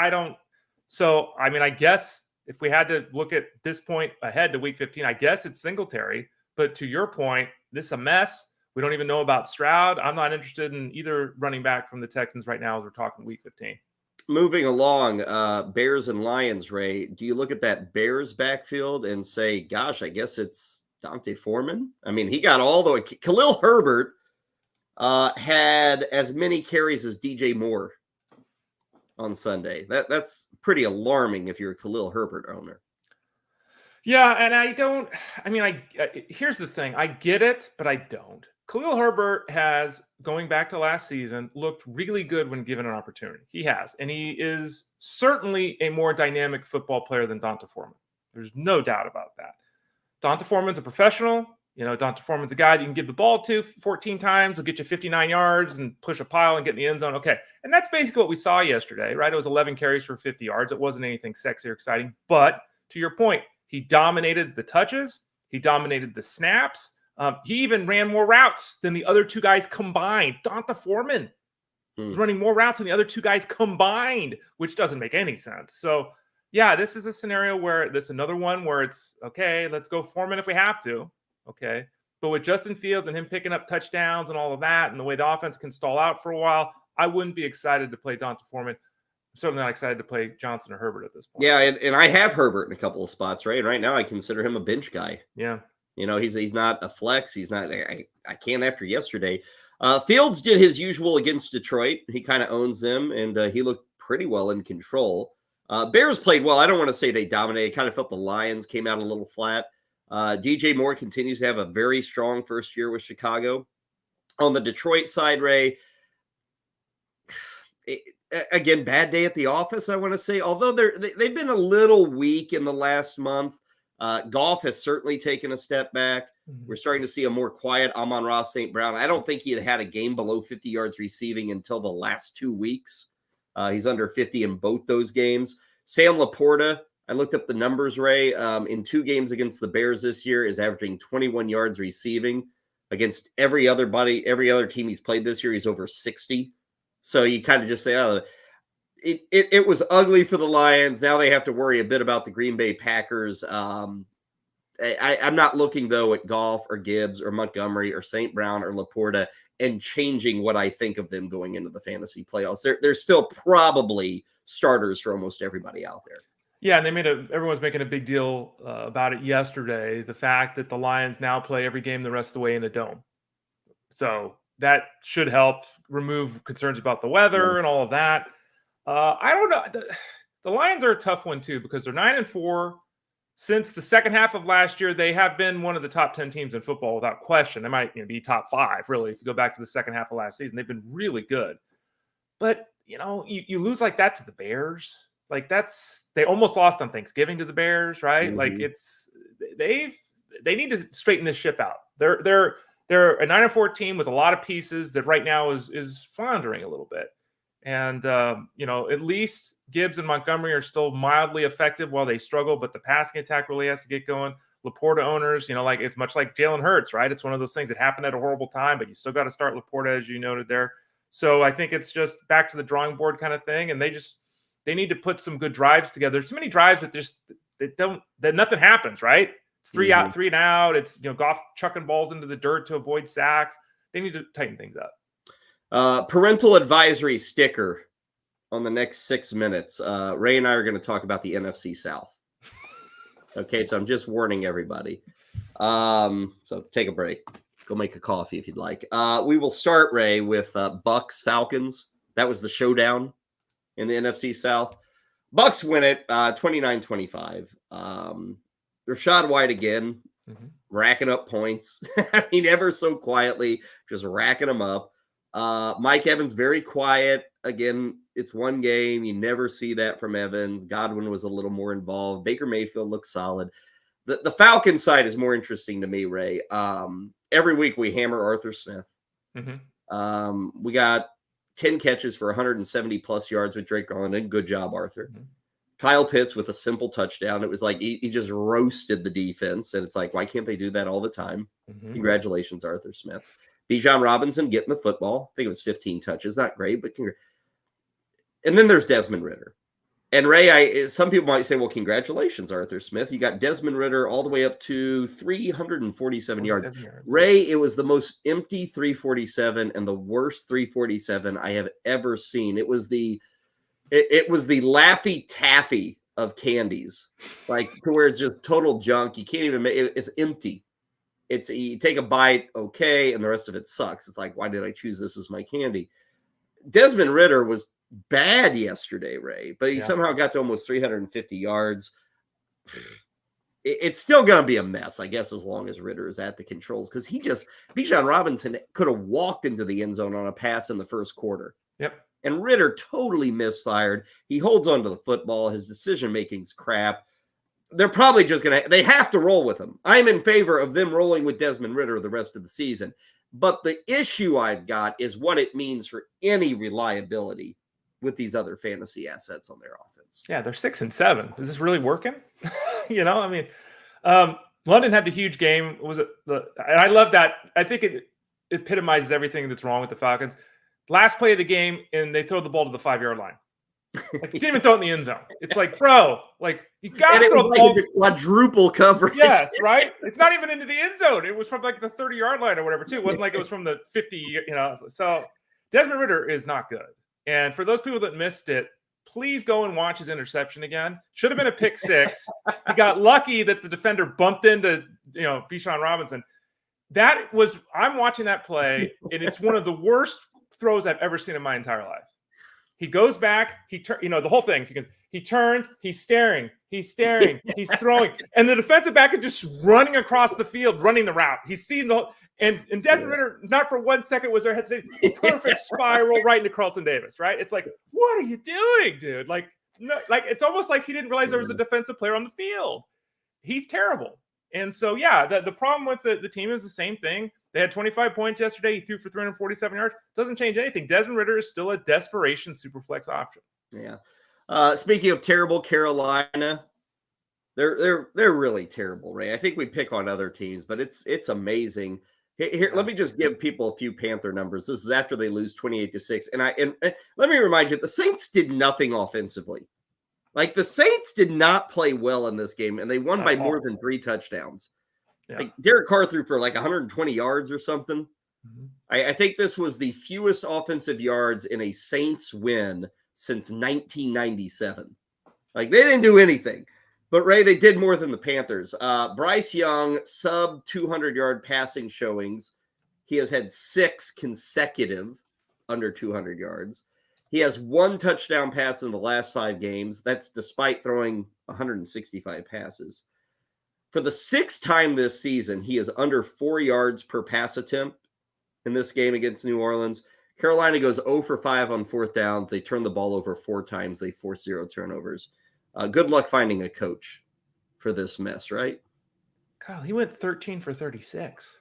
So I mean, I guess if we had to look at this point ahead to Week 15, I guess it's Singletary. But to your point, this is a mess. We don't even know about Stroud. I'm not interested in either running back from the Texans right now as we're talking Week 15. Moving along, Bears and Lions, Ray, do you look at that Bears backfield and say, gosh, I guess it's Dante Foreman? I mean, he got all the way. Khalil Herbert had as many carries as DJ Moore on Sunday. That's pretty alarming if you're a Khalil Herbert owner. Yeah, and here's the thing. I get it, but I don't. Khalil Herbert has, going back to last season, looked really good when given an opportunity. He has. And he is certainly a more dynamic football player than Dante Foreman. There's no doubt about that. Dante Foreman's a professional. Dante Foreman's a guy that you can give the ball to 14 times. He'll get you 59 yards and push a pile and get in the end zone. Okay. And that's basically what we saw yesterday, right? It was 11 carries for 50 yards. It wasn't anything sexy or exciting. But to your point, he dominated the touches. He dominated the snaps. He even ran more routes than the other two guys combined. Dante Foreman was running more routes than the other two guys combined, which doesn't make any sense. So, yeah, this is a scenario where this another one where it's, okay, let's go Foreman if we have to. Okay. But with Justin Fields and him picking up touchdowns and all of that and the way the offense can stall out for a while, I wouldn't be excited to play Dante Foreman. I'm certainly not excited to play Johnson or Herbert at this point. Yeah, and I have Herbert in a couple of spots, right? And right now I consider him a bench guy. Yeah. He's not a flex. He's not. I can't after yesterday. Fields did his usual against Detroit. He kind of owns them, and he looked pretty well in control. Bears played well. I don't want to say they dominated. Kind of felt the Lions came out a little flat. DJ Moore continues to have a very strong first year with Chicago. On the Detroit side, Ray, again, bad day at the office, I want to say. Although they've been a little weak in the last month. Goff has certainly taken a step back. Mm-hmm. We're starting to see a more quiet Amon-Ra St. Brown. I don't think he had a game below 50 yards receiving until the last 2 weeks. He's under 50 in both those games. Sam Laporta, I looked up the numbers, Ray. In 2 games against the Bears this year, is averaging 21 yards receiving. Against every other team he's played this year, he's over 60. So you kind of just say, oh, it was ugly for the Lions. Now they have to worry a bit about the Green Bay Packers. I'm not looking, though, at Goff or Gibbs or Montgomery or St. Brown or Laporta and changing what I think of them going into the fantasy playoffs. They're still probably starters for almost everybody out there. Yeah, and everyone's making a big deal about it yesterday, the fact that the Lions now play every game the rest of the way in a dome. So that should help remove concerns about the weather and all of that. I don't know. The Lions are a tough one, too, because they're 9-4. Since the second half of last year, they have been one of the top 10 teams in football without question. They might be top 5, really, if you go back to the second half of last season. They've been really good. But, you lose like that to the Bears. Like they almost lost on Thanksgiving to the Bears, right? Mm-hmm. Like they need to straighten this ship out. They're a 9-4 team with a lot of pieces that right now is floundering a little bit. And, at least Gibbs and Montgomery are still mildly effective while they struggle, but the passing attack really has to get going. Laporta owners, it's much like Jalen Hurts, right? It's one of those things that happened at a horrible time, but you still got to start Laporta, as you noted there. So I think it's just back to the drawing board kind of thing. And they need to put some good drives together. There's too many drives that nothing happens, right? It's 3 out, 3 and out. It's, Goff chucking balls into the dirt to avoid sacks. They need to tighten things up. Parental advisory sticker on the next 6 minutes. Ray and I are going to talk about the NFC South. Okay, so I'm just warning everybody. So take a break. Go make a coffee if you'd like. We will start, Ray, with Bucks Falcons. That was the showdown in the NFC South. Bucks win it 29-25. Rashad White again, racking up points. I mean, ever so quietly, just racking them up. Mike Evans, very quiet. Again, it's one game. You never see that from Evans. Godwin was a little more involved. Baker Mayfield looks solid. The Falcon side is more interesting to me, Ray. Every week we hammer Arthur Smith. We got 10 catches for 170 plus yards with Drake Garland. Good job, Arthur. Kyle Pitts with a simple touchdown. It was like he just roasted the defense. And it's like, why can't they do that all the time? Congratulations, Arthur Smith. Bijan Robinson getting the football. I think it was 15 touches. Not great, but and then there's Desmond Ridder. And Ray, some people might say, well, congratulations, Arthur Smith. You got Desmond Ridder all the way up to 347 yards. Ray, it was the most empty 347 and the worst 347 I have ever seen. It was the Laffy Taffy of candies, like to where it's just total junk. You can't even make it. It's empty. It's you take a bite, okay, and the rest of it sucks. It's like, why did I choose this as my candy? Desmond Ridder was bad yesterday, Ray, but he somehow got to almost 350 yards. It's still going to be a mess, I guess, as long as Ridder is at the controls, because Bijan Robinson could have walked into the end zone on a pass in the first quarter. And Ridder totally misfired. He holds onto the football. His decision-making's crap. They're probably just they have to roll with him. I'm in favor of them rolling with Desmond Ridder the rest of the season. But the issue I've got is what it means for any reliability with these other fantasy assets on their offense. Yeah, they're 6 and 7. Is this really working? London had the huge game. I love that. I think it epitomizes everything that's wrong with the Falcons. Last play of the game, and they throw the ball to the 5-yard line. Like, he didn't even throw it in the end zone. It's like, bro, like, you got to throw the ball. Quadruple coverage. Yes, right? It's not even into the end zone. It was from like the 30-yard line or whatever, too. It wasn't like it was from the 50, So Desmond Ridder is not good. And for those people that missed it, please go and watch his interception again. Should have been a pick six. He got lucky that the defender bumped into, Bijan Robinson. I'm watching that play, and it's one of the worst throws I've ever seen in my entire life. He goes back, the whole thing, because he turns, he's staring, he's throwing, and the defensive back is just running across the field, running the route. He's seen and Desmond Ridder, not for 1 second was there hesitation. Perfect spiral right into Carlton Davis, right? It's like, what are you doing, dude? Like, no, like it's almost like he didn't realize there was a defensive player on the field. He's terrible. And so, the problem with the team is the same thing. They had 25 points yesterday. He threw for 347 yards. Doesn't change anything. Desmond Ridder is still a desperation superflex option. Yeah. Speaking of terrible, Carolina, they're really terrible, Ray. I think we pick on other teams, but it's amazing. Here, let me just give people a few Panther numbers. This is after they lose 28-6. And let me remind you, the Saints did nothing offensively. Like, the Saints did not play well in this game, and they won by more than 3 touchdowns. Yeah. Like, Derek Carr threw for like 120 yards or something. I think this was the fewest offensive yards in a Saints win since 1997. Like, they didn't do anything. But, Ray, they did more than the Panthers. Bryce Young, sub 200-yard passing showings. He has had 6 consecutive under 200 yards. He has 1 touchdown pass in the last 5 games. That's despite throwing 165 passes. For the 6th time this season, he is under 4 yards per pass attempt in this game against New Orleans. Carolina goes 0 for 5 on 4th downs. They turn the ball over 4 times. They force 0 turnovers. Good luck finding a coach for this mess, right? Kyle, he went 13 for 36.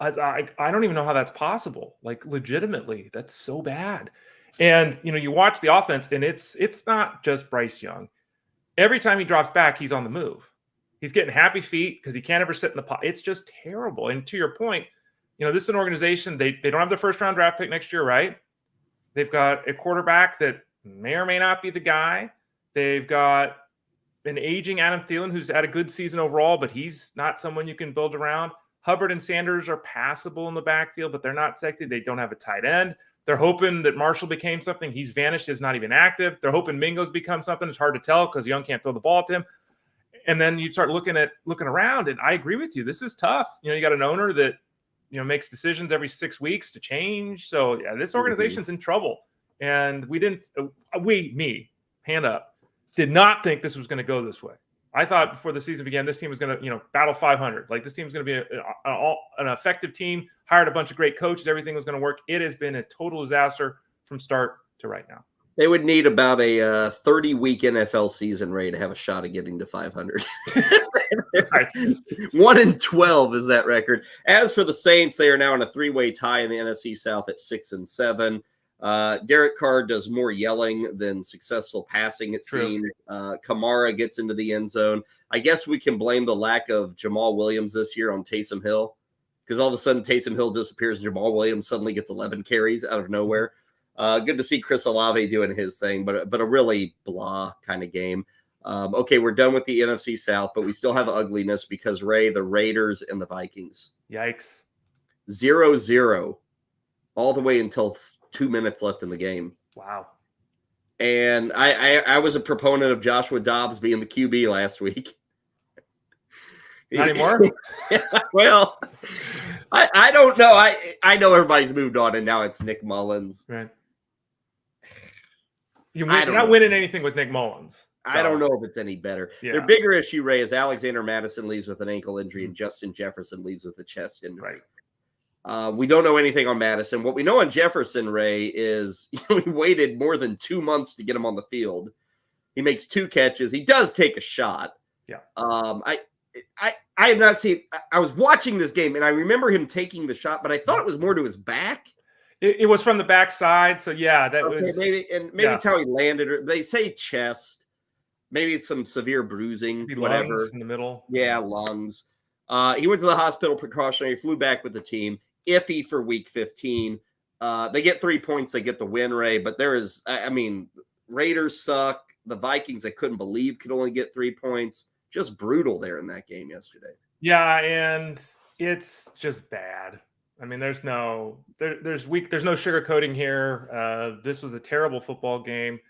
I don't even know how that's possible. Like, legitimately, that's so bad. And, you watch the offense, and it's not just Bryce Young. Every time he drops back, he's on the move. He's getting happy feet because he can't ever sit in the pocket. It's just terrible. And to your point, this is an organization, they don't have the first-round draft pick next year, right? They've got a quarterback that may or may not be the guy. They've got an aging Adam Thielen who's had a good season overall, but he's not someone you can build around. Hubbard and Sanders are passable in the backfield, but they're not sexy. They don't have a tight end. They're hoping that Marshall became something. He's vanished, is not even active. They're hoping Mingo's become something. It's hard to tell because Young can't throw the ball to him. And then you start looking around, and I agree with you. This is tough. You got an owner that makes decisions every 6 weeks to change. So yeah, this organization's in trouble. And hand up, did not think this was going to go this way. I thought before the season began, this team was going to, battle 500. Like, this team was going to be an effective team, hired a bunch of great coaches. Everything was going to work. It has been a total disaster from start to right now. They would need about a 30-week NFL season, Ray, to have a shot at getting to 500. 1-12 is that record. As for the Saints, they are now in a 3-way tie in the NFC South at 6-7. Derek Carr does more yelling than successful passing, it seems. Kamara gets into the end zone. I guess we can blame the lack of Jamal Williams this year on Taysom Hill, because all of a sudden Taysom Hill disappears and Jamal Williams suddenly gets 11 carries out of nowhere. Good to see Chris Olave doing his thing, but a really blah kind of game. Okay, we're done with the NFC South, but we still have ugliness because, Ray, the Raiders and the Vikings. Yikes. 0-0 all the way until 2 minutes left in the game. Wow. And I was a proponent of Joshua Dobbs being the QB last week. Not anymore? Well, I don't know. I know everybody's moved on, and now it's Nick Mullins. Right. You're not winning anything with Nick Mullins. So. I don't know if it's any better. Yeah. Their bigger issue, Ray, is Alexander Madison leaves with an ankle injury and Justin Jefferson leaves with a chest injury. Right. We don't know anything on Madison. What we know on Jefferson, Ray, is we waited more than 2 months to get him on the field. He makes 2 catches. He does take a shot. Yeah. I have not seen. I was watching this game and I remember him taking the shot, but I thought it was more to his back. It was from the backside, so yeah, was maybe it's how he landed. They say chest. Maybe it's some severe bruising, whatever. Lungs in the middle. Yeah, lungs. He went to the hospital precautionary, flew back with the team. Iffy for week 15. They get 3 points. They get the win, Ray. But Raiders suck. The Vikings, I couldn't believe, could only get 3 points. Just brutal there in that game yesterday. Yeah, and it's just bad. I mean, there's no sugarcoating here. This was a terrible football game.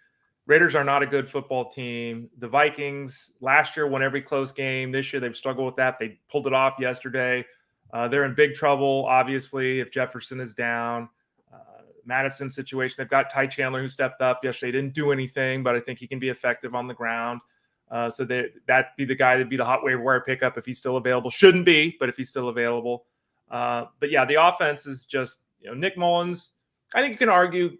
Raiders are not a good football team. The Vikings last year won every close game. This year they've struggled with that. They pulled it off yesterday. They're in big trouble, obviously, if Jefferson is down. Madison situation, they've got Ty Chandler who stepped up yesterday. Didn't do anything, but I think he can be effective on the ground. So that'd be the guy that'd be the hot waiver wire pickup if he's still available. Shouldn't be, but if he's still available. But yeah, the offense is just, Nick Mullins. I think you can argue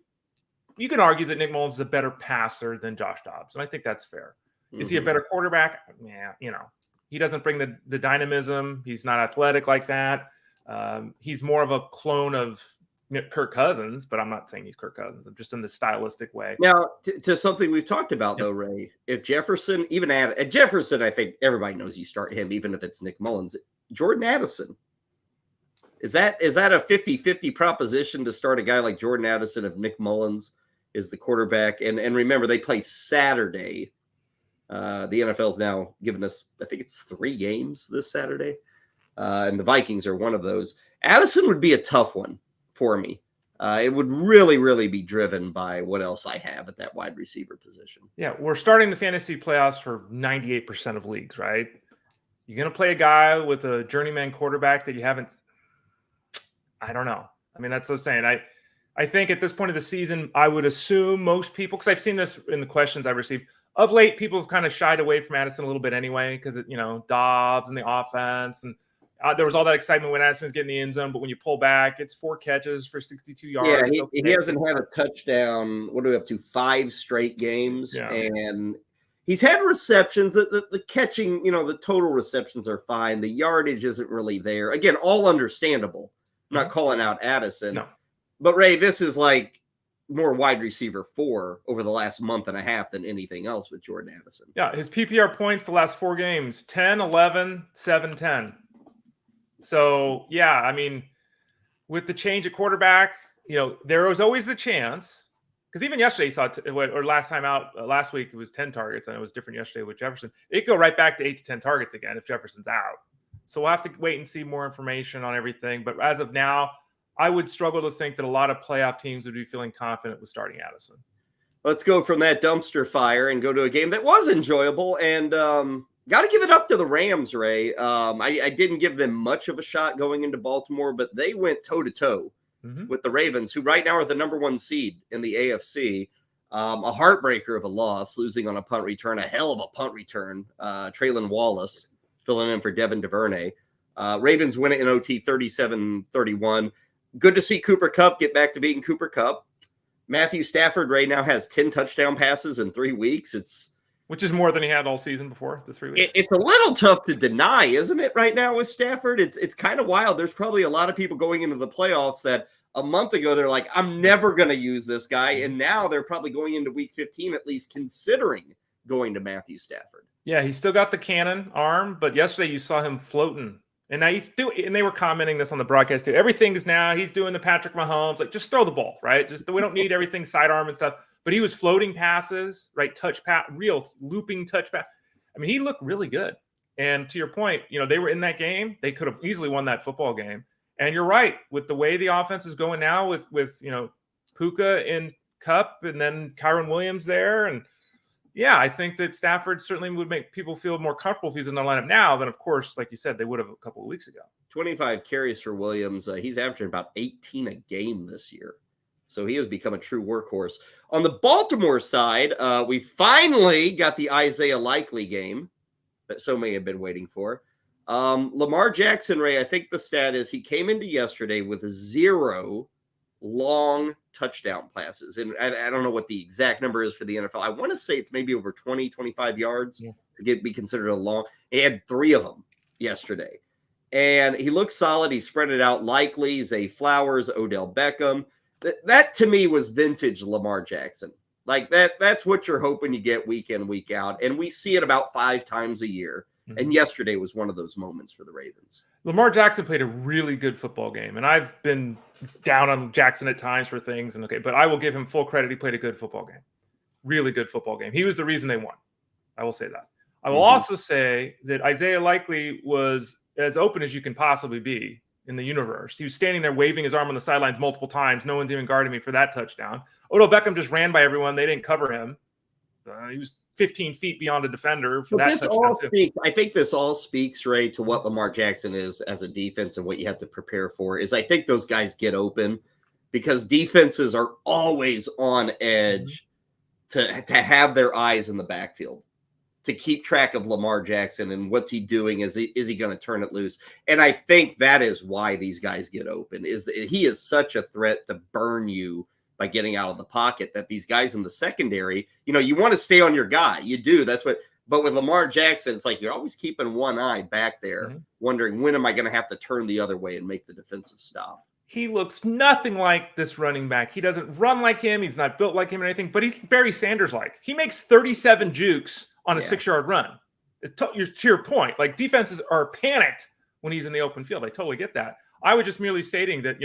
that Nick Mullins is a better passer than Josh Dobbs, and I think that's fair. Mm-hmm. Is he a better quarterback? Yeah, he doesn't bring the dynamism. He's not athletic like that. He's more of a clone of Kirk Cousins, but I'm not saying he's Kirk Cousins. I'm just in the stylistic way. Now, to something we've talked about, though, Ray, if Jefferson, even at Jefferson, I think everybody knows you start him, even if it's Nick Mullins. Jordan Addison. Is that a 50-50 proposition to start a guy like Jordan Addison if Nick Mullins is the quarterback? And remember, they play Saturday. The NFL's now given us, I think it's 3 games this Saturday. And the Vikings are one of those. Addison would be a tough one for me. It would really, really be driven by what else I have at that wide receiver position. Yeah, we're starting the fantasy playoffs for 98% of leagues, right? You're going to play a guy with a journeyman quarterback that you haven't – I don't know. I mean, that's what I'm saying. I think at this point of the season, I would assume most people – because I've seen this in the questions I've received. Of late, people have kind of shied away from Addison a little bit anyway because, Dobbs and the offense and – there was all that excitement when Addison was getting the end zone, but when you pull back, it's 4 catches for 62 yards. Yeah, he hasn't had a touchdown. What are we up to? 5 straight games, yeah. And he's had receptions. The catching, the total receptions are fine. The yardage isn't really there. Again, all understandable. I'm not calling out Addison. No. But Ray, this is like more wide receiver 4 over the last month and a half than anything else with Jordan Addison. Yeah, his PPR points the last 4 games, 10, 11, 7, 10. So, yeah, I mean, with the change at quarterback, there was always the chance, because even yesterday, or last time out, last week, it was 10 targets, and it was different yesterday with Jefferson. It could go right back to 8 to 10 targets again if Jefferson's out. So we'll have to wait and see more information on everything. But as of now, I would struggle to think that a lot of playoff teams would be feeling confident with starting Addison. Let's go from that dumpster fire and go to a game that was enjoyable, and got to give it up to the Rams, Ray. I didn't give them much of a shot going into Baltimore, but they went toe-to-toe with the Ravens, who right now are the number 1 seed in the AFC. A heartbreaker of a loss, losing on a punt return, a hell of a punt return. Traylon Wallace filling in for Devin DuVernay. Ravens win it in OT 37-31. Good to see Cooper Kupp get back to beating Cooper Kupp. Matthew Stafford right now has 10 touchdown passes in 3 weeks. Which is more than he had all season before the 3 weeks. It's a little tough to deny, isn't it, right now with Stafford? It's kind of wild. There's probably a lot of people going into the playoffs that a month ago they're like, I'm never going to use this guy. And now they're probably going into week 15, at least considering going to Matthew Stafford. Yeah, he's still got the cannon arm, but yesterday you saw him floating. And now and they were commenting this on the broadcast too. Everything is now, he's doing the Patrick Mahomes, like just throw the ball, right? We don't need everything sidearm and stuff. But he was floating passes, right? Touch pass, real looping touch pass. I mean, he looked really good. And to your point, they were in that game. They could have easily won that football game. And you're right, with the way the offense is going now with Puka in Kupp and then Kyron Williams there. And yeah, I think that Stafford certainly would make people feel more comfortable if he's in the lineup now than, of course, like you said, they would have a couple of weeks ago. 25 carries for Williams. He's averaging about 18 a game this year. So he has become a true workhorse. On the Baltimore side, we finally got the Isaiah Likely game that so many have been waiting for. Lamar Jackson, Ray, I think the stat is he came into yesterday with 0 long touchdown passes. And I don't know what the exact number is for the NFL. I want to say it's maybe over 20, 25 yards to be considered a long. He had 3 of them yesterday. And he looked solid. He spread it out. Likely, Zay Flowers, Odell Beckham. That to me was vintage Lamar Jackson. Like that's what you're hoping you get week in, week out. And we see it about 5 times a year. Mm-hmm. And yesterday was one of those moments for the Ravens. Lamar Jackson played a really good football game. And I've been down on Jackson at times for things. But I will give him full credit. He played a good football game. Really good football game. He was the reason they won. I will say that. I will also say that Isaiah Likely was as open as you can possibly be in the universe. He was standing there waving his arm on the sidelines multiple times. No one's even guarding me for that touchdown. Odell Beckham just ran by everyone. They didn't cover him. He was 15 feet beyond a defender for that touchdown. I think this all speaks, Ray, to what Lamar Jackson is as a defense and what you have to prepare for is I think those guys get open because defenses are always on edge to have their eyes in the backfield, to keep track of Lamar Jackson and what's he doing. Is he going to turn it loose? And I think that is why these guys get open, is that he is such a threat to burn you by getting out of the pocket that these guys in the secondary, you want to stay on your guy. You do. But with Lamar Jackson, it's like you're always keeping one eye back there, wondering when am I going to have to turn the other way and make the defensive stop. He looks nothing like this running back. He doesn't run like him. He's not built like him or anything, but he's Barry Sanders-like. He makes 37 jukes on a 6-yard run. To your point, like defenses are panicked when he's in the open field. I totally get that. I was just merely stating that,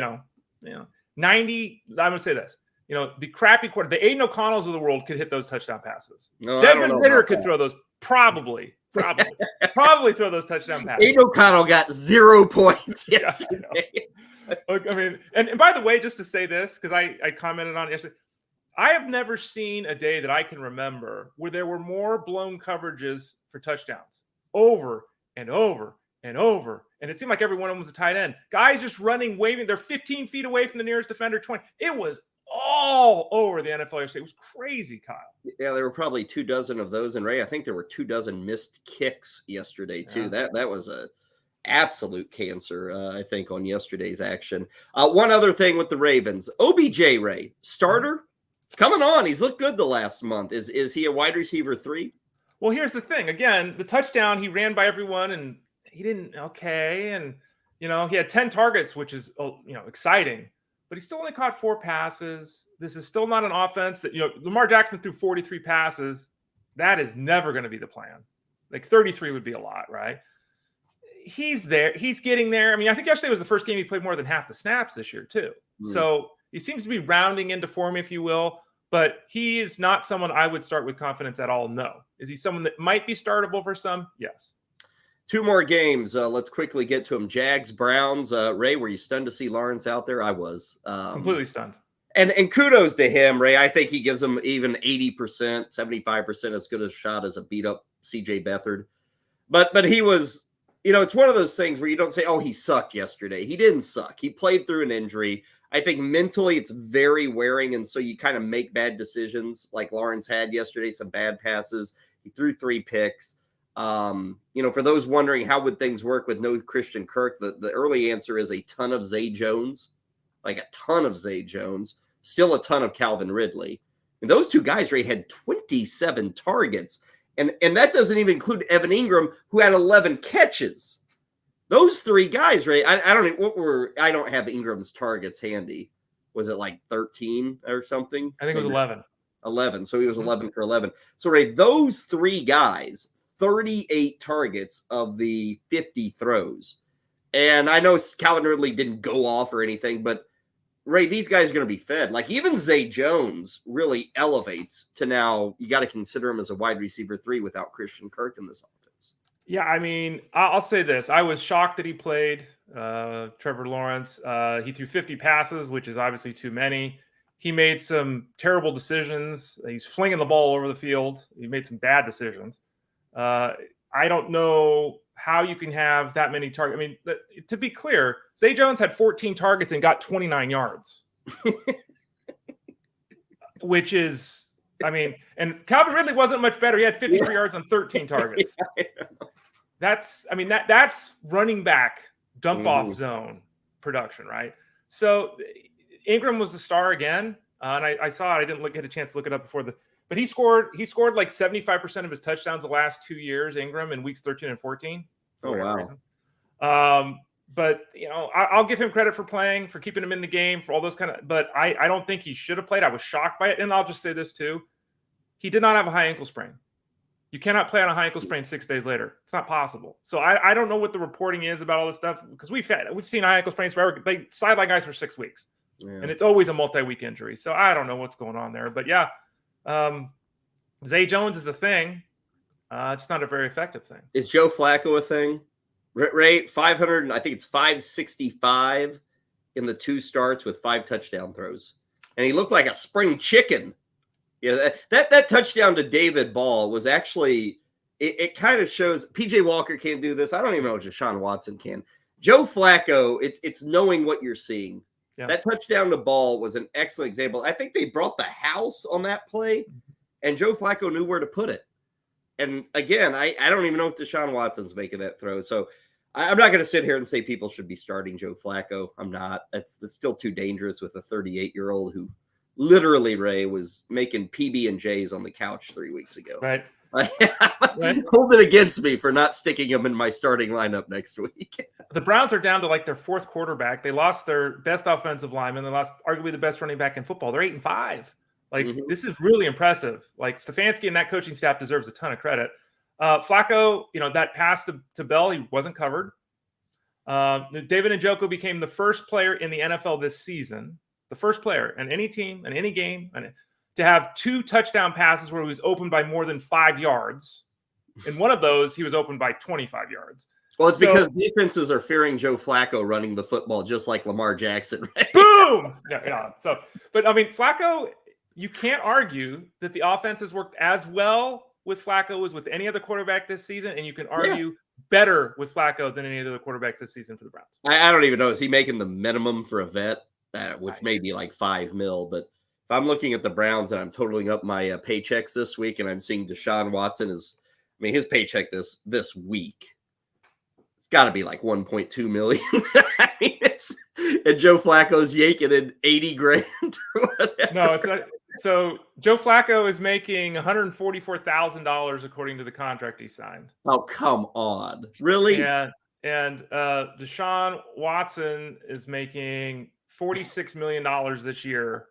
90, I'm going to say this, the crappy quarter, the Aiden O'Connells of the world could hit those touchdown passes. No, Desmond Ridder could throw those, probably throw those touchdown passes. Aiden O'Connell got 0 points yesterday. And by the way, just to say this, because I commented on it yesterday, I have never seen a day that I can remember where there were more blown coverages for touchdowns over and over and over. And it seemed like every one of them was a tight end. Guys just running, waving. They're 15 feet away from the nearest defender, 20. It was all over the NFL yesterday. It was crazy, Kyle. Yeah, there were probably 24 of those. And Ray, I think there were 24 missed kicks yesterday too. Yeah. That was a absolute cancer, I think, on yesterday's action. One other thing with the Ravens, OBJ, Ray, starter. It's coming on. He's looked good the last month. Is he a wide receiver 3? Well, here's the thing. Again, the touchdown, he ran by everyone and he didn't. Okay. And, he had 10 targets, which is, exciting. but he still only caught 4 passes. This is still not an offense that, Lamar Jackson threw 43 passes. That is never going to be the plan. Like 33 would be a lot, right? He's there. He's getting there. I mean, I think yesterday was the first game he played more than half the snaps this year, too. So he seems to be rounding into form, if you will, but he is not someone I would start with confidence at all. No. Is he someone that might be startable for some? Yes. 2 more games. Let's quickly get to them. Jags, Browns. Ray, were you stunned to see Lawrence out there? I was. Completely stunned. And kudos to him, Ray. I think he gives him even 80%, 75% as good a shot as a beat-up C.J. Beathard. But he was, it's one of those things where you don't say, oh, he sucked yesterday. He didn't suck. He played through an injury. I think mentally it's very wearing, and so you kind of make bad decisions like Lawrence had yesterday, some bad passes. He threw 3 picks. For those wondering how would things work with no Christian Kirk, the early answer is a ton of Zay Jones, like a ton of Zay Jones, still a ton of Calvin Ridley. And those 2 guys, Ray, had 27 targets. And that doesn't even include Evan Ingram, who had 11 catches. Those 3 guys, Ray, I don't have Ingram's targets handy. Was it like 13 or something? I think it was 11. 11. So he was 11 for 11. So, Ray, those 3 guys, 38 targets of the 50 throws. And I know Calvin Ridley didn't go off or anything, but Ray, these guys are going to be fed. Like even Zay Jones really elevates to now you got to consider him as a wide receiver 3 without Christian Kirk in this offense. Yeah, I mean, I'll say this. I was shocked that he played Trevor Lawrence. He threw 50 passes, which is obviously too many. He made some terrible decisions. He's flinging the ball over the field. He made some bad decisions. I don't know how you can have that many targets. I mean, to be clear, Zay Jones had 14 targets and got 29 yards, which is, and Calvin Ridley wasn't much better. He had 53 yards on 13 targets. That's running back dump off zone production, right? So Ingram was the star again. And I saw it. I didn't get a chance to look it up before but he scored like 75% of his touchdowns the last 2 years, Ingram, in weeks 13 and 14. Oh, wow. But, I'll give him credit for playing, for keeping him in the game, for all those but I don't think he should have played. I was shocked by it. And I'll just say this too. He did not have a high ankle sprain. You cannot play on a high ankle sprain 6 days later. It's not possible. So I don't know what the reporting is about all this stuff because we've seen high ankle sprains forever. They sideline guys for 6 weeks. Yeah. And it's always a multi-week injury. So I don't know what's going on there. But yeah, Zay Jones is a thing. It's not a very effective thing. Is Joe Flacco a thing? Ray, 500, I think it's 565 in the 2 starts with 5 touchdown throws. And he looked like a spring chicken. Yeah, that touchdown to David Ball was actually, it kind of shows, PJ Walker can't do this. I don't even know if Deshaun Watson can. Joe Flacco, it's knowing what you're seeing. Yeah. That touchdown to Ball was an excellent example. I think they brought the house on that play, and Joe Flacco knew where to put it. And again, I don't even know if Deshaun Watson's making that throw. So I'm not going to sit here and say people should be starting Joe Flacco. I'm not. That's still too dangerous with a 38-year-old who literally, Ray, was making PB&Js on the couch 3 weeks ago. Right. Hold it against me for not sticking him in my starting lineup next week. The Browns are down to like their 4th quarterback. They lost their best offensive lineman. They lost arguably the best running back in football. They're 8-5. Like, This is really impressive. Like, Stefanski and that coaching staff deserves a ton of credit. Flacco, that pass to Bell, he wasn't covered. David Njoku became the first player in the NFL this season, the first player in any team, in any game, to have 2 touchdown passes where he was open by more than 5 yards. In one of those, he was open by 25 yards. Well, it's because defenses are fearing Joe Flacco running the football just like Lamar Jackson. Right? Boom! Yeah. So, but Flacco, you can't argue that the offense has worked as well with Flacco as with any other quarterback this season, and you can argue better with Flacco than any other quarterbacks this season for the Browns. I don't even know. Is he making the minimum for a vet, which may be like $5 million? But if I'm looking at the Browns and I'm totaling up my paychecks this week, and I'm seeing Deshaun Watson his paycheck this week, it's got to be like $1.2 million. And Joe Flacco's yanking in $80,000 or whatever. No, it's not. So Joe Flacco is making $144,000 according to the contract he signed. Oh, come on. Really? Yeah. And Deshaun Watson is making $46 million this year.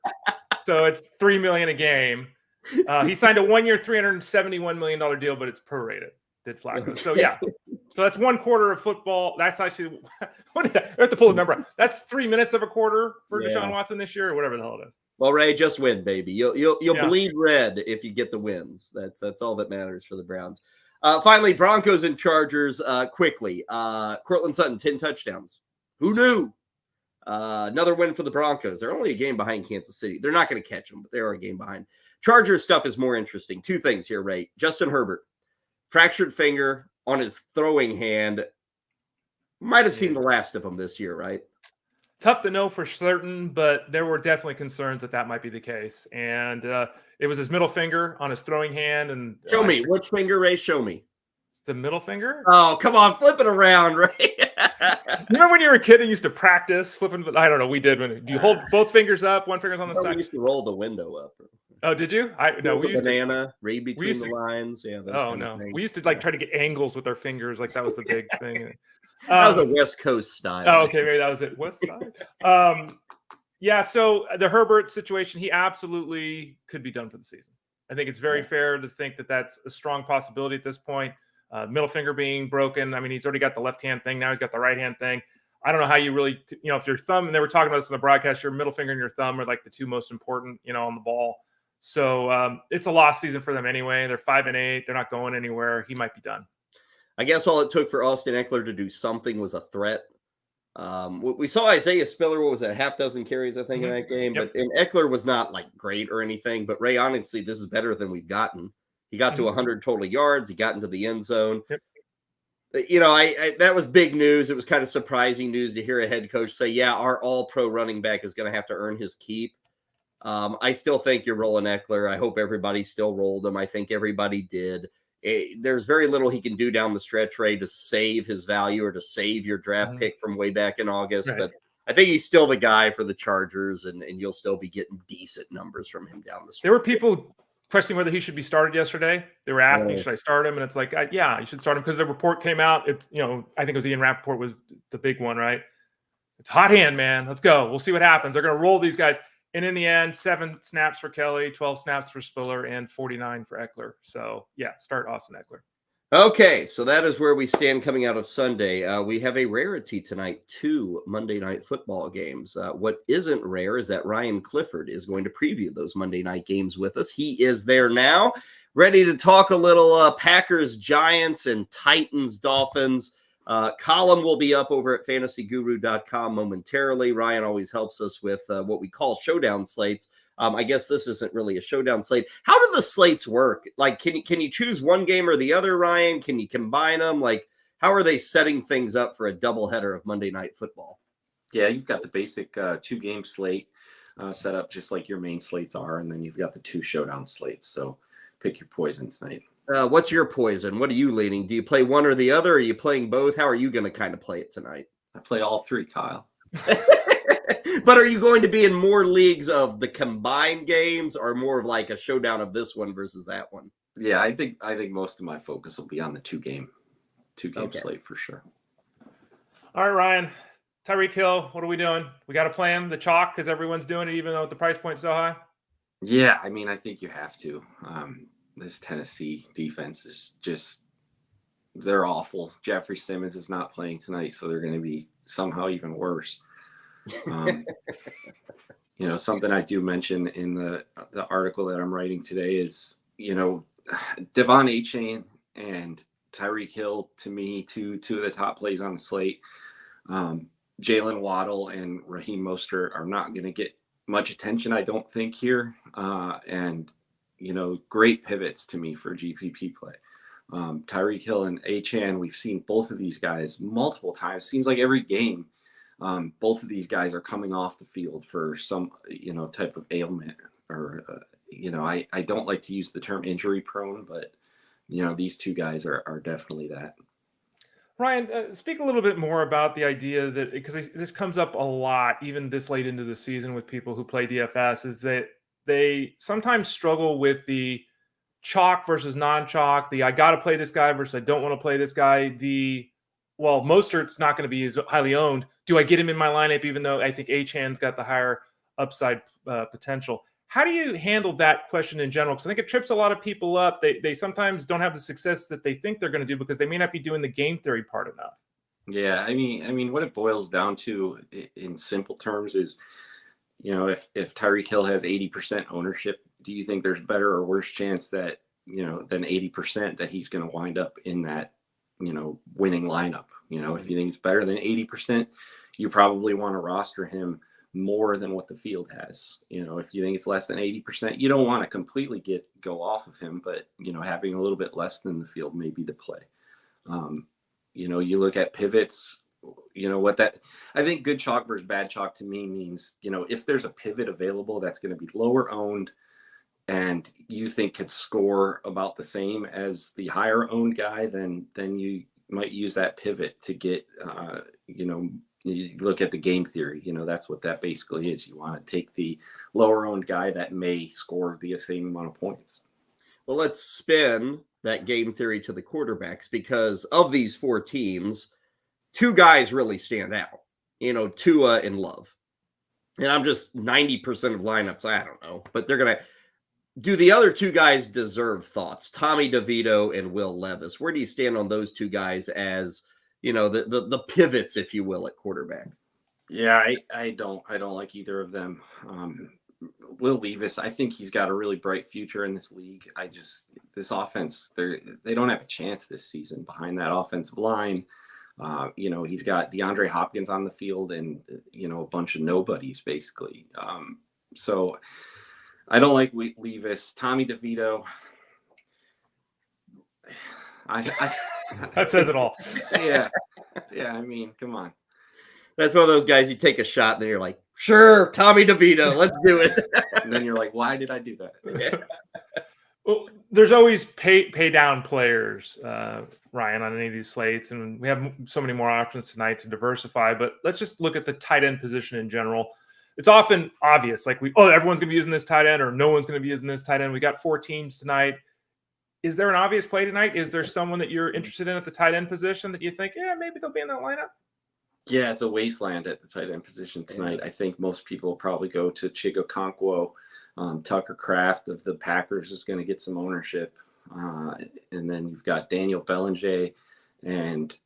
So it's $3 million a game. He signed a 1-year, $371 million deal, but it's prorated. Did Flacco. So yeah. So that's 1 quarter of football. That's actually, I have to pull the number up. That's 3 minutes of a quarter for Deshaun Watson this year, or whatever the hell it is. Well, Ray, just win, baby. You'll bleed red if you get the wins. That's all that matters for the Browns. Finally, Broncos and Chargers quickly. Courtland Sutton, 10 touchdowns. Who knew? Another win for the Broncos. They're only a game behind Kansas City. They're not going to catch them, but they are a game behind. Chargers stuff is more interesting. 2 things here, Ray. Justin Herbert, fractured finger on his throwing hand. Might have seen the last of him this year, right? Tough to know for certain, but there were definitely concerns that might be the case. And it was his middle finger on his throwing hand. And show me. Which finger, Ray? Show me. It's the middle finger? Oh, come on. Flip it around, Ray. Remember when you were a kid and used to practice flipping? I don't know. We did. Do you hold both fingers up? One finger's on the side? We used to roll the window up. Oh, did you? We used to read between the lines. Yeah. Oh no, we used to try to get angles with our fingers. Like that was the big thing. That was a West Coast style. Oh, okay, maybe that was it. West side. Yeah. So the Herbert situation, he absolutely could be done for the season. I think it's very fair to think that that's a strong possibility at this point. Middle finger being broken. I mean, he's already got the left hand thing. Now he's got the right hand thing. I don't know how you really, if your thumb, and they were talking about this in the broadcast, your middle finger and your thumb are like the 2 most important, on the ball. So it's a lost season for them anyway. They're 5-8. They're not going anywhere. He might be done. I guess all it took for Austin Ekeler to do something was a threat. We saw Isaiah Spiller, what was it, 6 carries, I think, in that game. Yep. But Ekeler was not like great or anything. But Ray, honestly, this is better than we've gotten. He got to 100 total yards. He got into the end zone. Yep. That was big news. It was kind of surprising news to hear a head coach say, yeah, our all-pro running back is going to have to earn his keep. I still think you're rolling Ekeler. I hope everybody still rolled him. I think everybody did. There's very little he can do down the stretch, Ray, to save his value or to save your draft pick from way back in August. Right. But I think he's still the guy for the Chargers, and you'll still be getting decent numbers from him down the stretch. There were people questioning whether he should be started yesterday. They were asking, should I start him? And it's like, yeah, you should start him because the report came out. It's, I think it was Ian Rappaport was the big one, right? It's hot hand, man. Let's go. We'll see what happens. They're going to roll these guys. And in the end, 7 snaps for Kelly, 12 snaps for Spiller, and 49 for Ekeler. So, yeah, start Austin Ekeler. Okay, so that is where we stand coming out of Sunday. We have a rarity tonight, 2 Monday Night Football games. What isn't rare is that Ryan Clifford is going to preview those Monday night games with us. He is there now, ready to talk a little Packers, Giants, and Titans, Dolphins. Column will be up over at fantasyguru.com momentarily. Ryan always helps us with what we call showdown slates. I guess this isn't really a showdown slate. How do the slates work? Like, can you choose one game or the other, Ryan? Can you combine them? Like, how are they setting things up for a doubleheader of Monday Night Football? Yeah, you've got the basic 2-game slate set up just like your main slates are, and then you've got the 2 showdown slates. So pick your poison tonight. What's your poison? What are you leaning? Do you play one or the other? Or are you playing both? How are you going to kind of play it tonight? I play all 3, Kyle. But are you going to be in more leagues of the combined games or more of like a showdown of this one versus that one? Yeah, I think most of my focus will be on the 2-game slate for sure. All right, Ryan. Tyreek Hill, what are we doing? We got to play him the chalk because everyone's doing it, even though the price point's so high? Yeah, I mean, I think you have to. This Tennessee defense is just, they're awful. Jeffrey Simmons is not playing tonight, so they're going to be somehow even worse. Something I do mention in the article that I'm writing today is, Devon Achane and Tyreek Hill, to me, two of the top plays on the slate. Jalen Waddle and Raheem Mostert are not going to get much attention, I don't think, here. And great pivots to me for GPP play. Tyreek Hill and Achane, we've seen both of these guys multiple times. Seems like every game, both of these guys are coming off the field for some, type of ailment or, I don't like to use the term injury prone, but, these 2 guys are definitely that. Ryan, speak a little bit more about the idea that, because this comes up a lot, even this late into the season with people who play DFS, is that they sometimes struggle with the chalk versus non-chalk, the I got to play this guy versus I don't want to play this guy, the well, Mostert's not going to be as highly owned. Do I get him in my lineup, even though I think Achan's got the higher upside potential? How do you handle that question in general? Because I think it trips a lot of people up. They sometimes don't have the success that they think they're going to do because they may not be doing the game theory part enough. Yeah, I mean, what it boils down to in simple terms is, if Tyreek Hill has 80% ownership, do you think there's better or worse chance that, than 80% that he's going to wind up in that, winning lineup? If you think it's better than 80%, you probably want to roster him more than what the field has. If you think it's less than 80%, you don't want to completely go off of him, but having a little bit less than the field may be the play. You look at pivots, I think good chalk versus bad chalk to me means, if there's a pivot available that's going to be lower owned and you think could score about the same as the higher owned guy, then you might use that pivot to get, you look at the game theory, that's what that basically is. You want to take the lower owned guy that may score the same amount of points. Well, let's spin that game theory to the quarterbacks, because of these four teams, two guys really stand out, Tua and Love. And I'm just 90% of lineups, I don't know, but they're going to do. The other two guys deserve thoughts, Tommy DeVito and Will Levis. Where do you stand on those two guys as, the pivots, if you will, at quarterback? Yeah, I don't like either of them. Will Levis, I think he's got a really bright future in this league. This offense, they don't have a chance this season behind that offensive line. He's got DeAndre Hopkins on the field and, a bunch of nobodies basically. So I don't like Levis. Tommy DeVito. That says it all. Yeah. I mean, come on. That's one of those guys you take a shot and then you're like, sure, Tommy DeVito, let's do it. And then you're like, why did I do that? Yeah. Well, there's always pay down players, Ryan, on any of these slates, and we have so many more options tonight to diversify. But let's just look at the tight end position in general. It's often obvious, like everyone's going to be using this tight end, or no one's going to be using this tight end. We got 4 teams tonight. Is there an obvious play tonight? Is there someone that you're interested in at the tight end position that you think, maybe they'll be in that lineup? Yeah, it's a wasteland at the tight end position tonight. I think most people will probably go to Chigo Okonkwo. Tucker Kraft of the Packers is going to get some ownership. And then you've got Daniel Bellinger and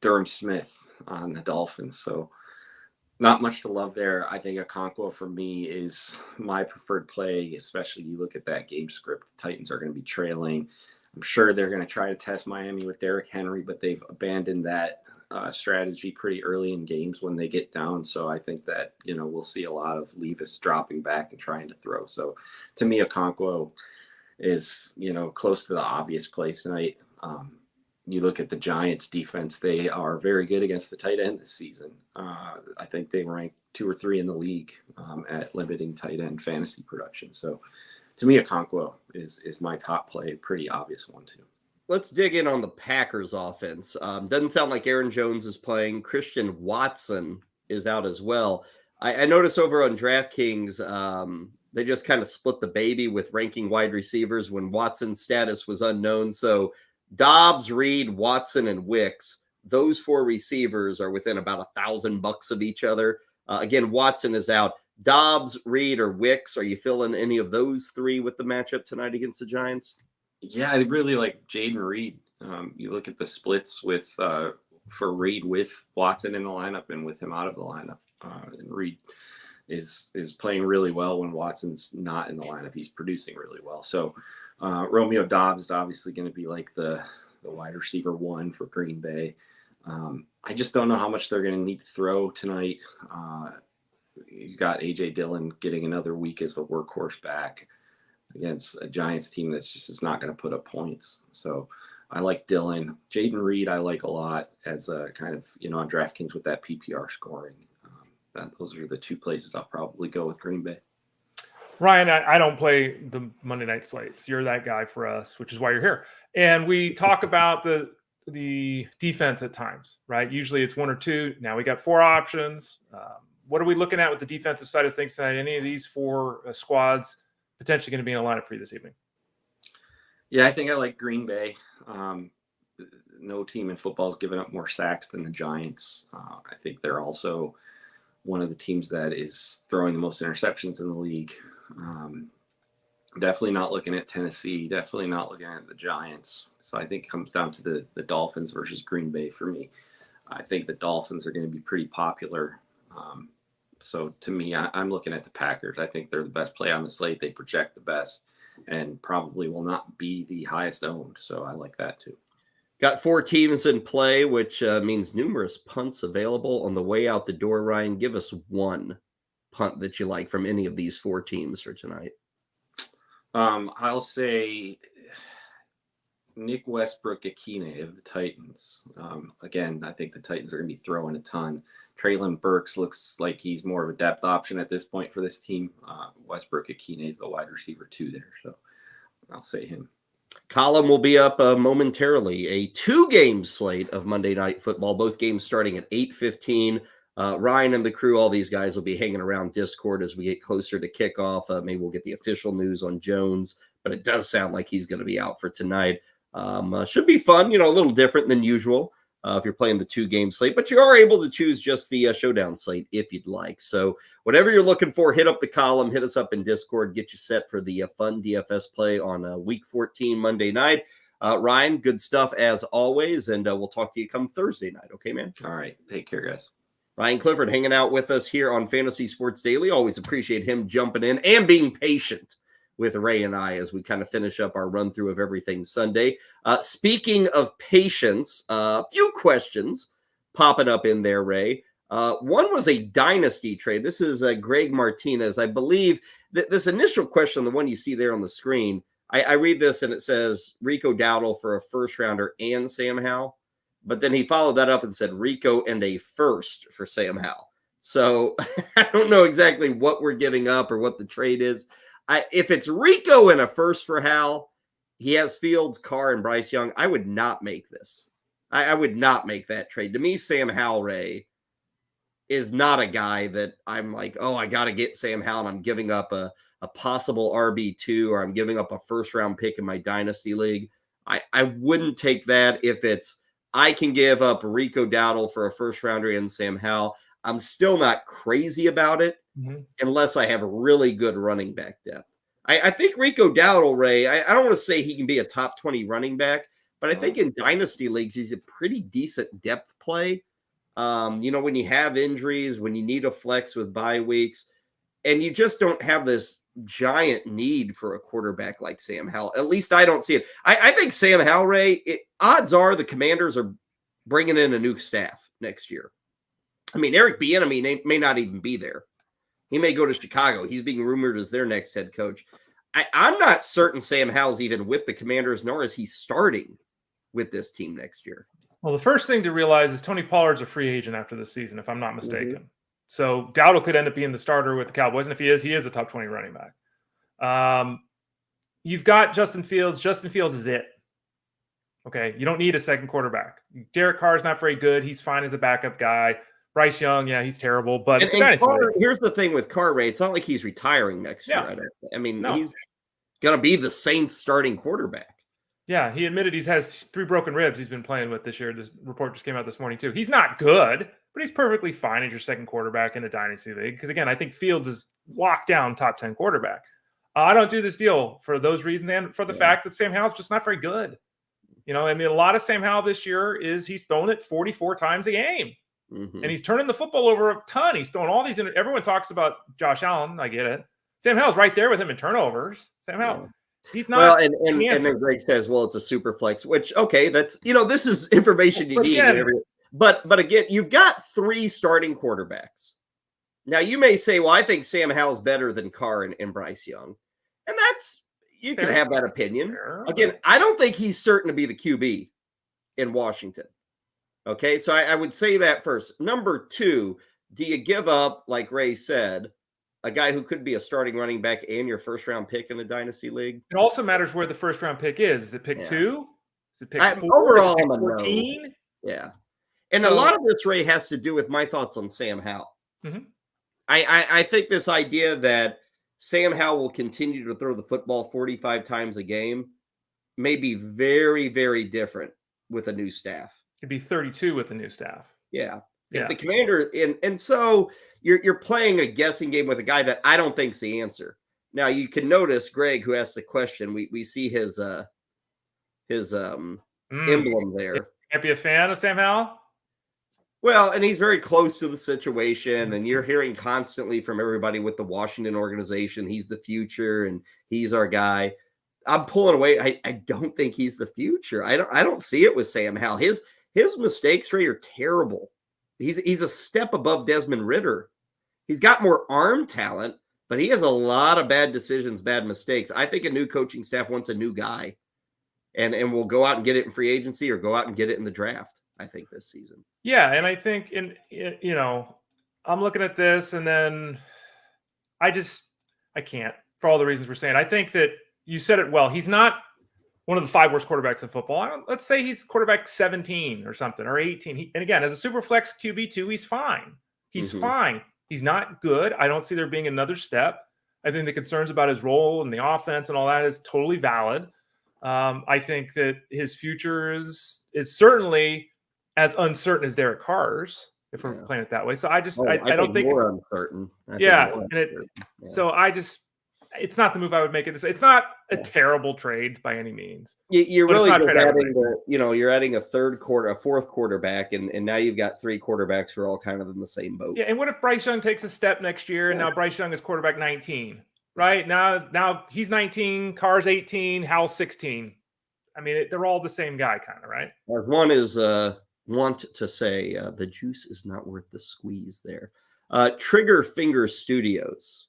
Durham Smith on the Dolphins. So not much to love there. I think Okonkwo for me is my preferred play, especially you look at that game script. The Titans are going to be trailing. I'm sure they're going to try to test Miami with Derrick Henry, but they've abandoned that strategy pretty early in games when they get down. So I think that, we'll see a lot of Levis dropping back and trying to throw. So to me, Okonkwo is, close to the obvious play tonight. You look at the Giants defense, they are very good against the tight end this season. I think they rank 2 or 3 in the league at limiting tight end fantasy production. So to me, Okonkwo is my top play, pretty obvious one too. Let's dig in on the Packers offense. Doesn't sound like Aaron Jones is playing. Christian Watson is out as well. I noticed over on DraftKings, they just kind of split the baby with ranking wide receivers when Watson's status was unknown. So Dobbs, Reed, Watson, and Wicks, those 4 receivers are within about $1,000 of each other. Again, Watson is out. Dobbs, Reed, or Wicks, are you feeling any of those 3 with the matchup tonight against the Giants? Yeah, I really like Jaden Reed. You look at the splits with for Reed with Watson in the lineup and with him out of the lineup. And Reed is playing really well when Watson's not in the lineup. He's producing really well. So Romeo Dobbs is obviously going to be like the wide receiver 1 for Green Bay. I just don't know how much they're going to need to throw tonight. You got A.J. Dillon getting another week as the workhorse back against a Giants team that's just is not going to put up points. So I like Dillon. Jaden Reed I like a lot as a kind of, on DraftKings with that PPR scoring. Those are the 2 places I'll probably go with Green Bay. Ryan, I don't play the Monday night slates. You're that guy for us, which is why you're here. And we talk about the defense at times, right? Usually it's 1 or 2. Now we got 4 options. What are we looking at with the defensive side of things tonight? Any of these 4 squads potentially going to be in a lineup for you this evening? Yeah, I think I like Green Bay. no team in football has given up more sacks than the Giants. I think they're also one of the teams that is throwing the most interceptions in the league. Definitely not looking at Tennessee. Definitely not looking at the Giants. So I think it comes down to the Dolphins versus Green Bay for me. I think the Dolphins are going to be pretty popular. So to me, I'm looking at the Packers. I think they're the best play on the slate. They project the best and probably will not be the highest owned. So I like that too. Got 4 teams in play, which means numerous punts available on the way out the door. Ryan, give us one punt that you like from any of these 4 teams for tonight. I'll say Nick Westbrook-Akine of the Titans. Again, I think the Titans are going to be throwing a ton. Treylon Burks looks like he's more of a depth option at this point for this team. Westbrook-Akine is the wide receiver 2 there, so I'll say him. Column will be up momentarily. A 2-game slate of Monday Night Football, both games starting at 8:15. Ryan and the crew, all these guys will be hanging around Discord as we get closer to kickoff. Maybe we'll get the official news on Jones, but it does sound like he's going to be out for tonight. Should be fun, a little different than usual if you're playing the 2-game slate, but you are able to choose just the showdown slate if you'd like. So whatever you're looking for, hit up the column, hit us up in Discord, get you set for the fun DFS play on week 14 Monday night. Ryan, good stuff as always, and we'll talk to you come Thursday night. Okay, man? All right. Take care, guys. Ryan Clifford hanging out with us here on Fantasy Sports Daily. Always appreciate him jumping in and being patient with Ray and I as we kind of finish up our run through of everything Sunday. Speaking of patience, a few questions popping up in there, Ray. One was a dynasty trade. This is Greg Martinez. I believe that this initial question, the one you see there on the screen, I read this and it says Rico Dowdle for a first rounder and Sam Howell. But then he followed that up and said Rico and a first for Sam Howell. So I don't know exactly what we're giving up or what the trade is. If it's Rico and a first for Howell, he has Fields, Carr, and Bryce Young. I would not make this. I would not make that trade. To me, Sam Howell, Ray, is not a guy that I'm like, oh, I got to get Sam Howell, and I'm giving up a possible RB2 or I'm giving up a first-round pick in my dynasty league. I wouldn't take that if it's I can give up Rico Dowdle for a first-rounder and Sam Howell. I'm still not crazy about it unless I have really good running back depth. I think Rico Dowdle, Ray, I don't want to say he can be a top 20 running back, but I think in dynasty leagues, he's a pretty decent depth play. When you have injuries, when you need a flex with bye weeks, and you just don't have this giant need for a quarterback like Sam Howell. At least I don't see it. I think Sam Howell, Ray, odds are the Commanders are bringing in a new staff next year. I mean, Eric Bieniemy may not even be there. He may go to Chicago. He's being rumored as their next head coach. I'm not certain Sam Howell's even with the Commanders, nor is he starting with this team next year. Well, the first thing to realize is Tony Pollard's a free agent after this season, if I'm not mistaken. So Dowdle could end up being the starter with the Cowboys, and if he is a top 20 running back. You've got Justin Fields. Justin Fields is it. Okay, you don't need a second quarterback. Derek Carr's not very good. He's fine as a backup guy. Bryce Young, yeah, he's terrible. But here's the thing with Carr, Ray. It's not like he's retiring next year. He's going to be the Saints starting quarterback. Yeah, he admitted he has 3 broken ribs he's been playing with this year. This report just came out this morning, too. He's not good, but he's perfectly fine as your second quarterback in a dynasty league. Because, again, I think Fields is locked down top 10 quarterback. I don't do this deal for those reasons and for the fact that Sam Howell's just not very good. A lot of Sam Howell this year is he's thrown it 44 times a game. And he's turning the football over a ton. He's throwing all these. Everyone talks about Josh Allen. I get it. Sam Howell's right there with him in turnovers. Sam Howell. He's not. Well, and then Greg says, well, it's a super flex, which, okay, that's, this is information you need. But again, you've got 3 starting quarterbacks. Now, you may say, well, I think Sam Howell's better than Carr and Bryce Young. And you can have that opinion. Again, I don't think he's certain to be the QB in Washington. Okay, so I would say that first. Number 2, do you give up, like Ray said, a guy who could be a starting running back and your first-round pick in a dynasty league? It also matters where the first-round pick is. Is it pick 2? Is it pick 4? Overall, is it pick 14? Yeah. And a lot of this, Ray, has to do with my thoughts on Sam Howell. I think this idea that Sam Howell will continue to throw the football 45 times a game may be very, very different with a new staff. It'd be 32 with the new staff. Yeah. Yeah. If the Commander and so you're playing a guessing game with a guy that I don't think's the answer. Now you can notice Greg, who asked the question, we see his emblem there. Can't be a fan of Sam Howell? Well, and he's very close to the situation, and you're hearing constantly from everybody with the Washington organization, he's the future and he's our guy. I'm pulling away. I don't think he's the future. I don't see it with Sam Howell. His mistakes, Ray, are terrible. He's a step above Desmond Ridder. He's got more arm talent, but he has a lot of bad decisions, bad mistakes. I think a new coaching staff wants a new guy, and will go out and get it in free agency or go out and get it in the draft, I think, this season. Yeah, and I think I'm looking at this, and then I can't, for all the reasons we're saying. I think that you said it well. He's not one of the 5 worst quarterbacks in football. Let's say he's quarterback 17 or something, or 18. And again, as a super flex QB2, he's fine. He's fine. He's not good. I don't see there being another step. I think the concerns about his role and the offense and all that is totally valid. I think that his future is certainly as uncertain as Derek Carr's, if we're playing it that way. So I don't think more uncertain. So it's not the move I would make. It's not a terrible trade by any means. You're really you're adding a fourth quarterback, and now you've got 3 quarterbacks who are all kind of in the same boat. Yeah, and what if Bryce Young takes a step next year, and now Bryce Young is quarterback 19, right? Now he's 19, Carr's 18, Howell's 16. I mean, they're all the same guy, kind of, right? As one is want to say, the juice is not worth the squeeze there. Trigger Finger Studios.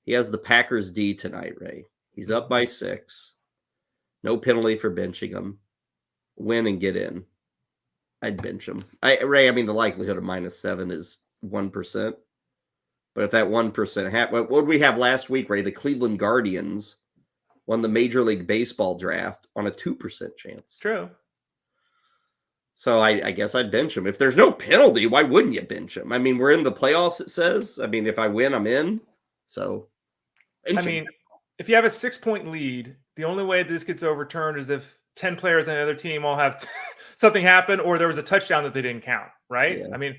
He has the Packers D tonight, Ray. He's up by 6. No penalty for benching him. Win and get in. I'd bench him. Ray, I mean, the likelihood of -7 is 1%. But if that 1% what did we have last week, Ray? The Cleveland Guardians won the Major League Baseball draft on a 2% chance. True. So I guess I'd bench him. If there's no penalty, why wouldn't you bench him? I mean, we're in the playoffs, it says. I mean, if I win, I'm in. So, I mean, if you have a 6-point lead, the only way this gets overturned is if 10 players on the other team all have something happen, or there was a touchdown that they didn't count, right? Yeah. I mean,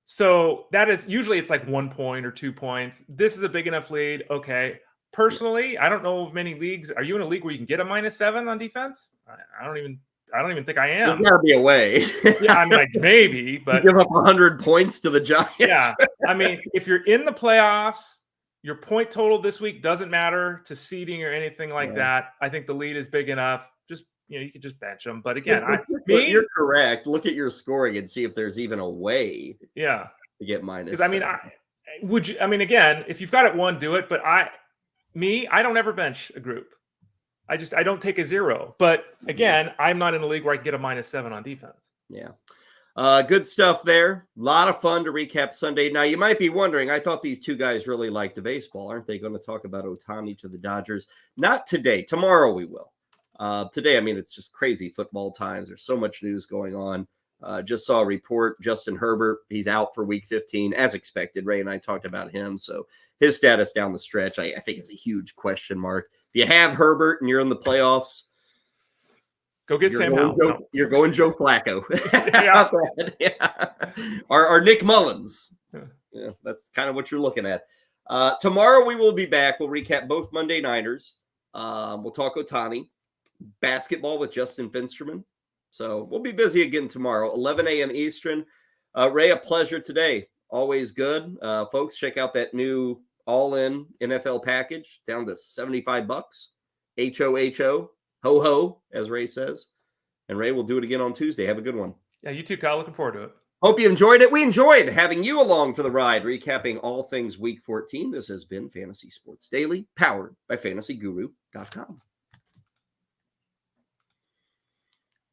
so that is usually it's like 1 point or 2 points. This is a big enough lead. Okay. Personally, I don't know of many leagues. Are you in a league where you can get a -7 on defense? I don't even think I am. There's got to be a way. Yeah, I mean, like maybe, but you give up 100 points to the Giants. Yeah, I mean, if you're in the playoffs, your point total this week doesn't matter to seeding or anything like that. I think the lead is big enough. Just you could just bench them. But again, you're correct. Look at your scoring and see if there's even a way. Yeah, to get -7. Because I mean, again, if you've got it 1, do it. But I don't ever bench a group. I don't take a 0. But again, I'm not in a league where I can get a -7 on defense. Yeah. Good stuff there. A lot of fun to recap Sunday. Now, you might be wondering, I thought these 2 guys really liked the baseball. Aren't they going to talk about Ohtani to the Dodgers? Not today. Tomorrow we will. Today, I mean, it's just crazy football times. There's so much news going on. Just saw a report. Justin Herbert, he's out for week 15, as expected. Ray and I talked about him. So his status down the stretch, I think, is a huge question mark. If you have Herbert and you're in the playoffs, go get Sam Howell. You're going Joe Flacco. Yeah. Or Nick Mullins. Yeah, that's kind of what you're looking at. Tomorrow we will be back. We'll recap both Monday Nighters. We'll talk Ohtani. Basketball with Justin Finsterman. So we'll be busy again tomorrow, 11 a.m. Eastern. Ray, a pleasure today. Always good. Folks, check out that new all-in NFL package down to $75. HOHO. Ho-ho, as Ray says. And Ray will do it again on Tuesday. Have a good one. Yeah, you too, Kyle. Looking forward to it. Hope you enjoyed it. We enjoyed having you along for the ride, recapping all things Week 14. This has been Fantasy Sports Daily, powered by FantasyGuru.com.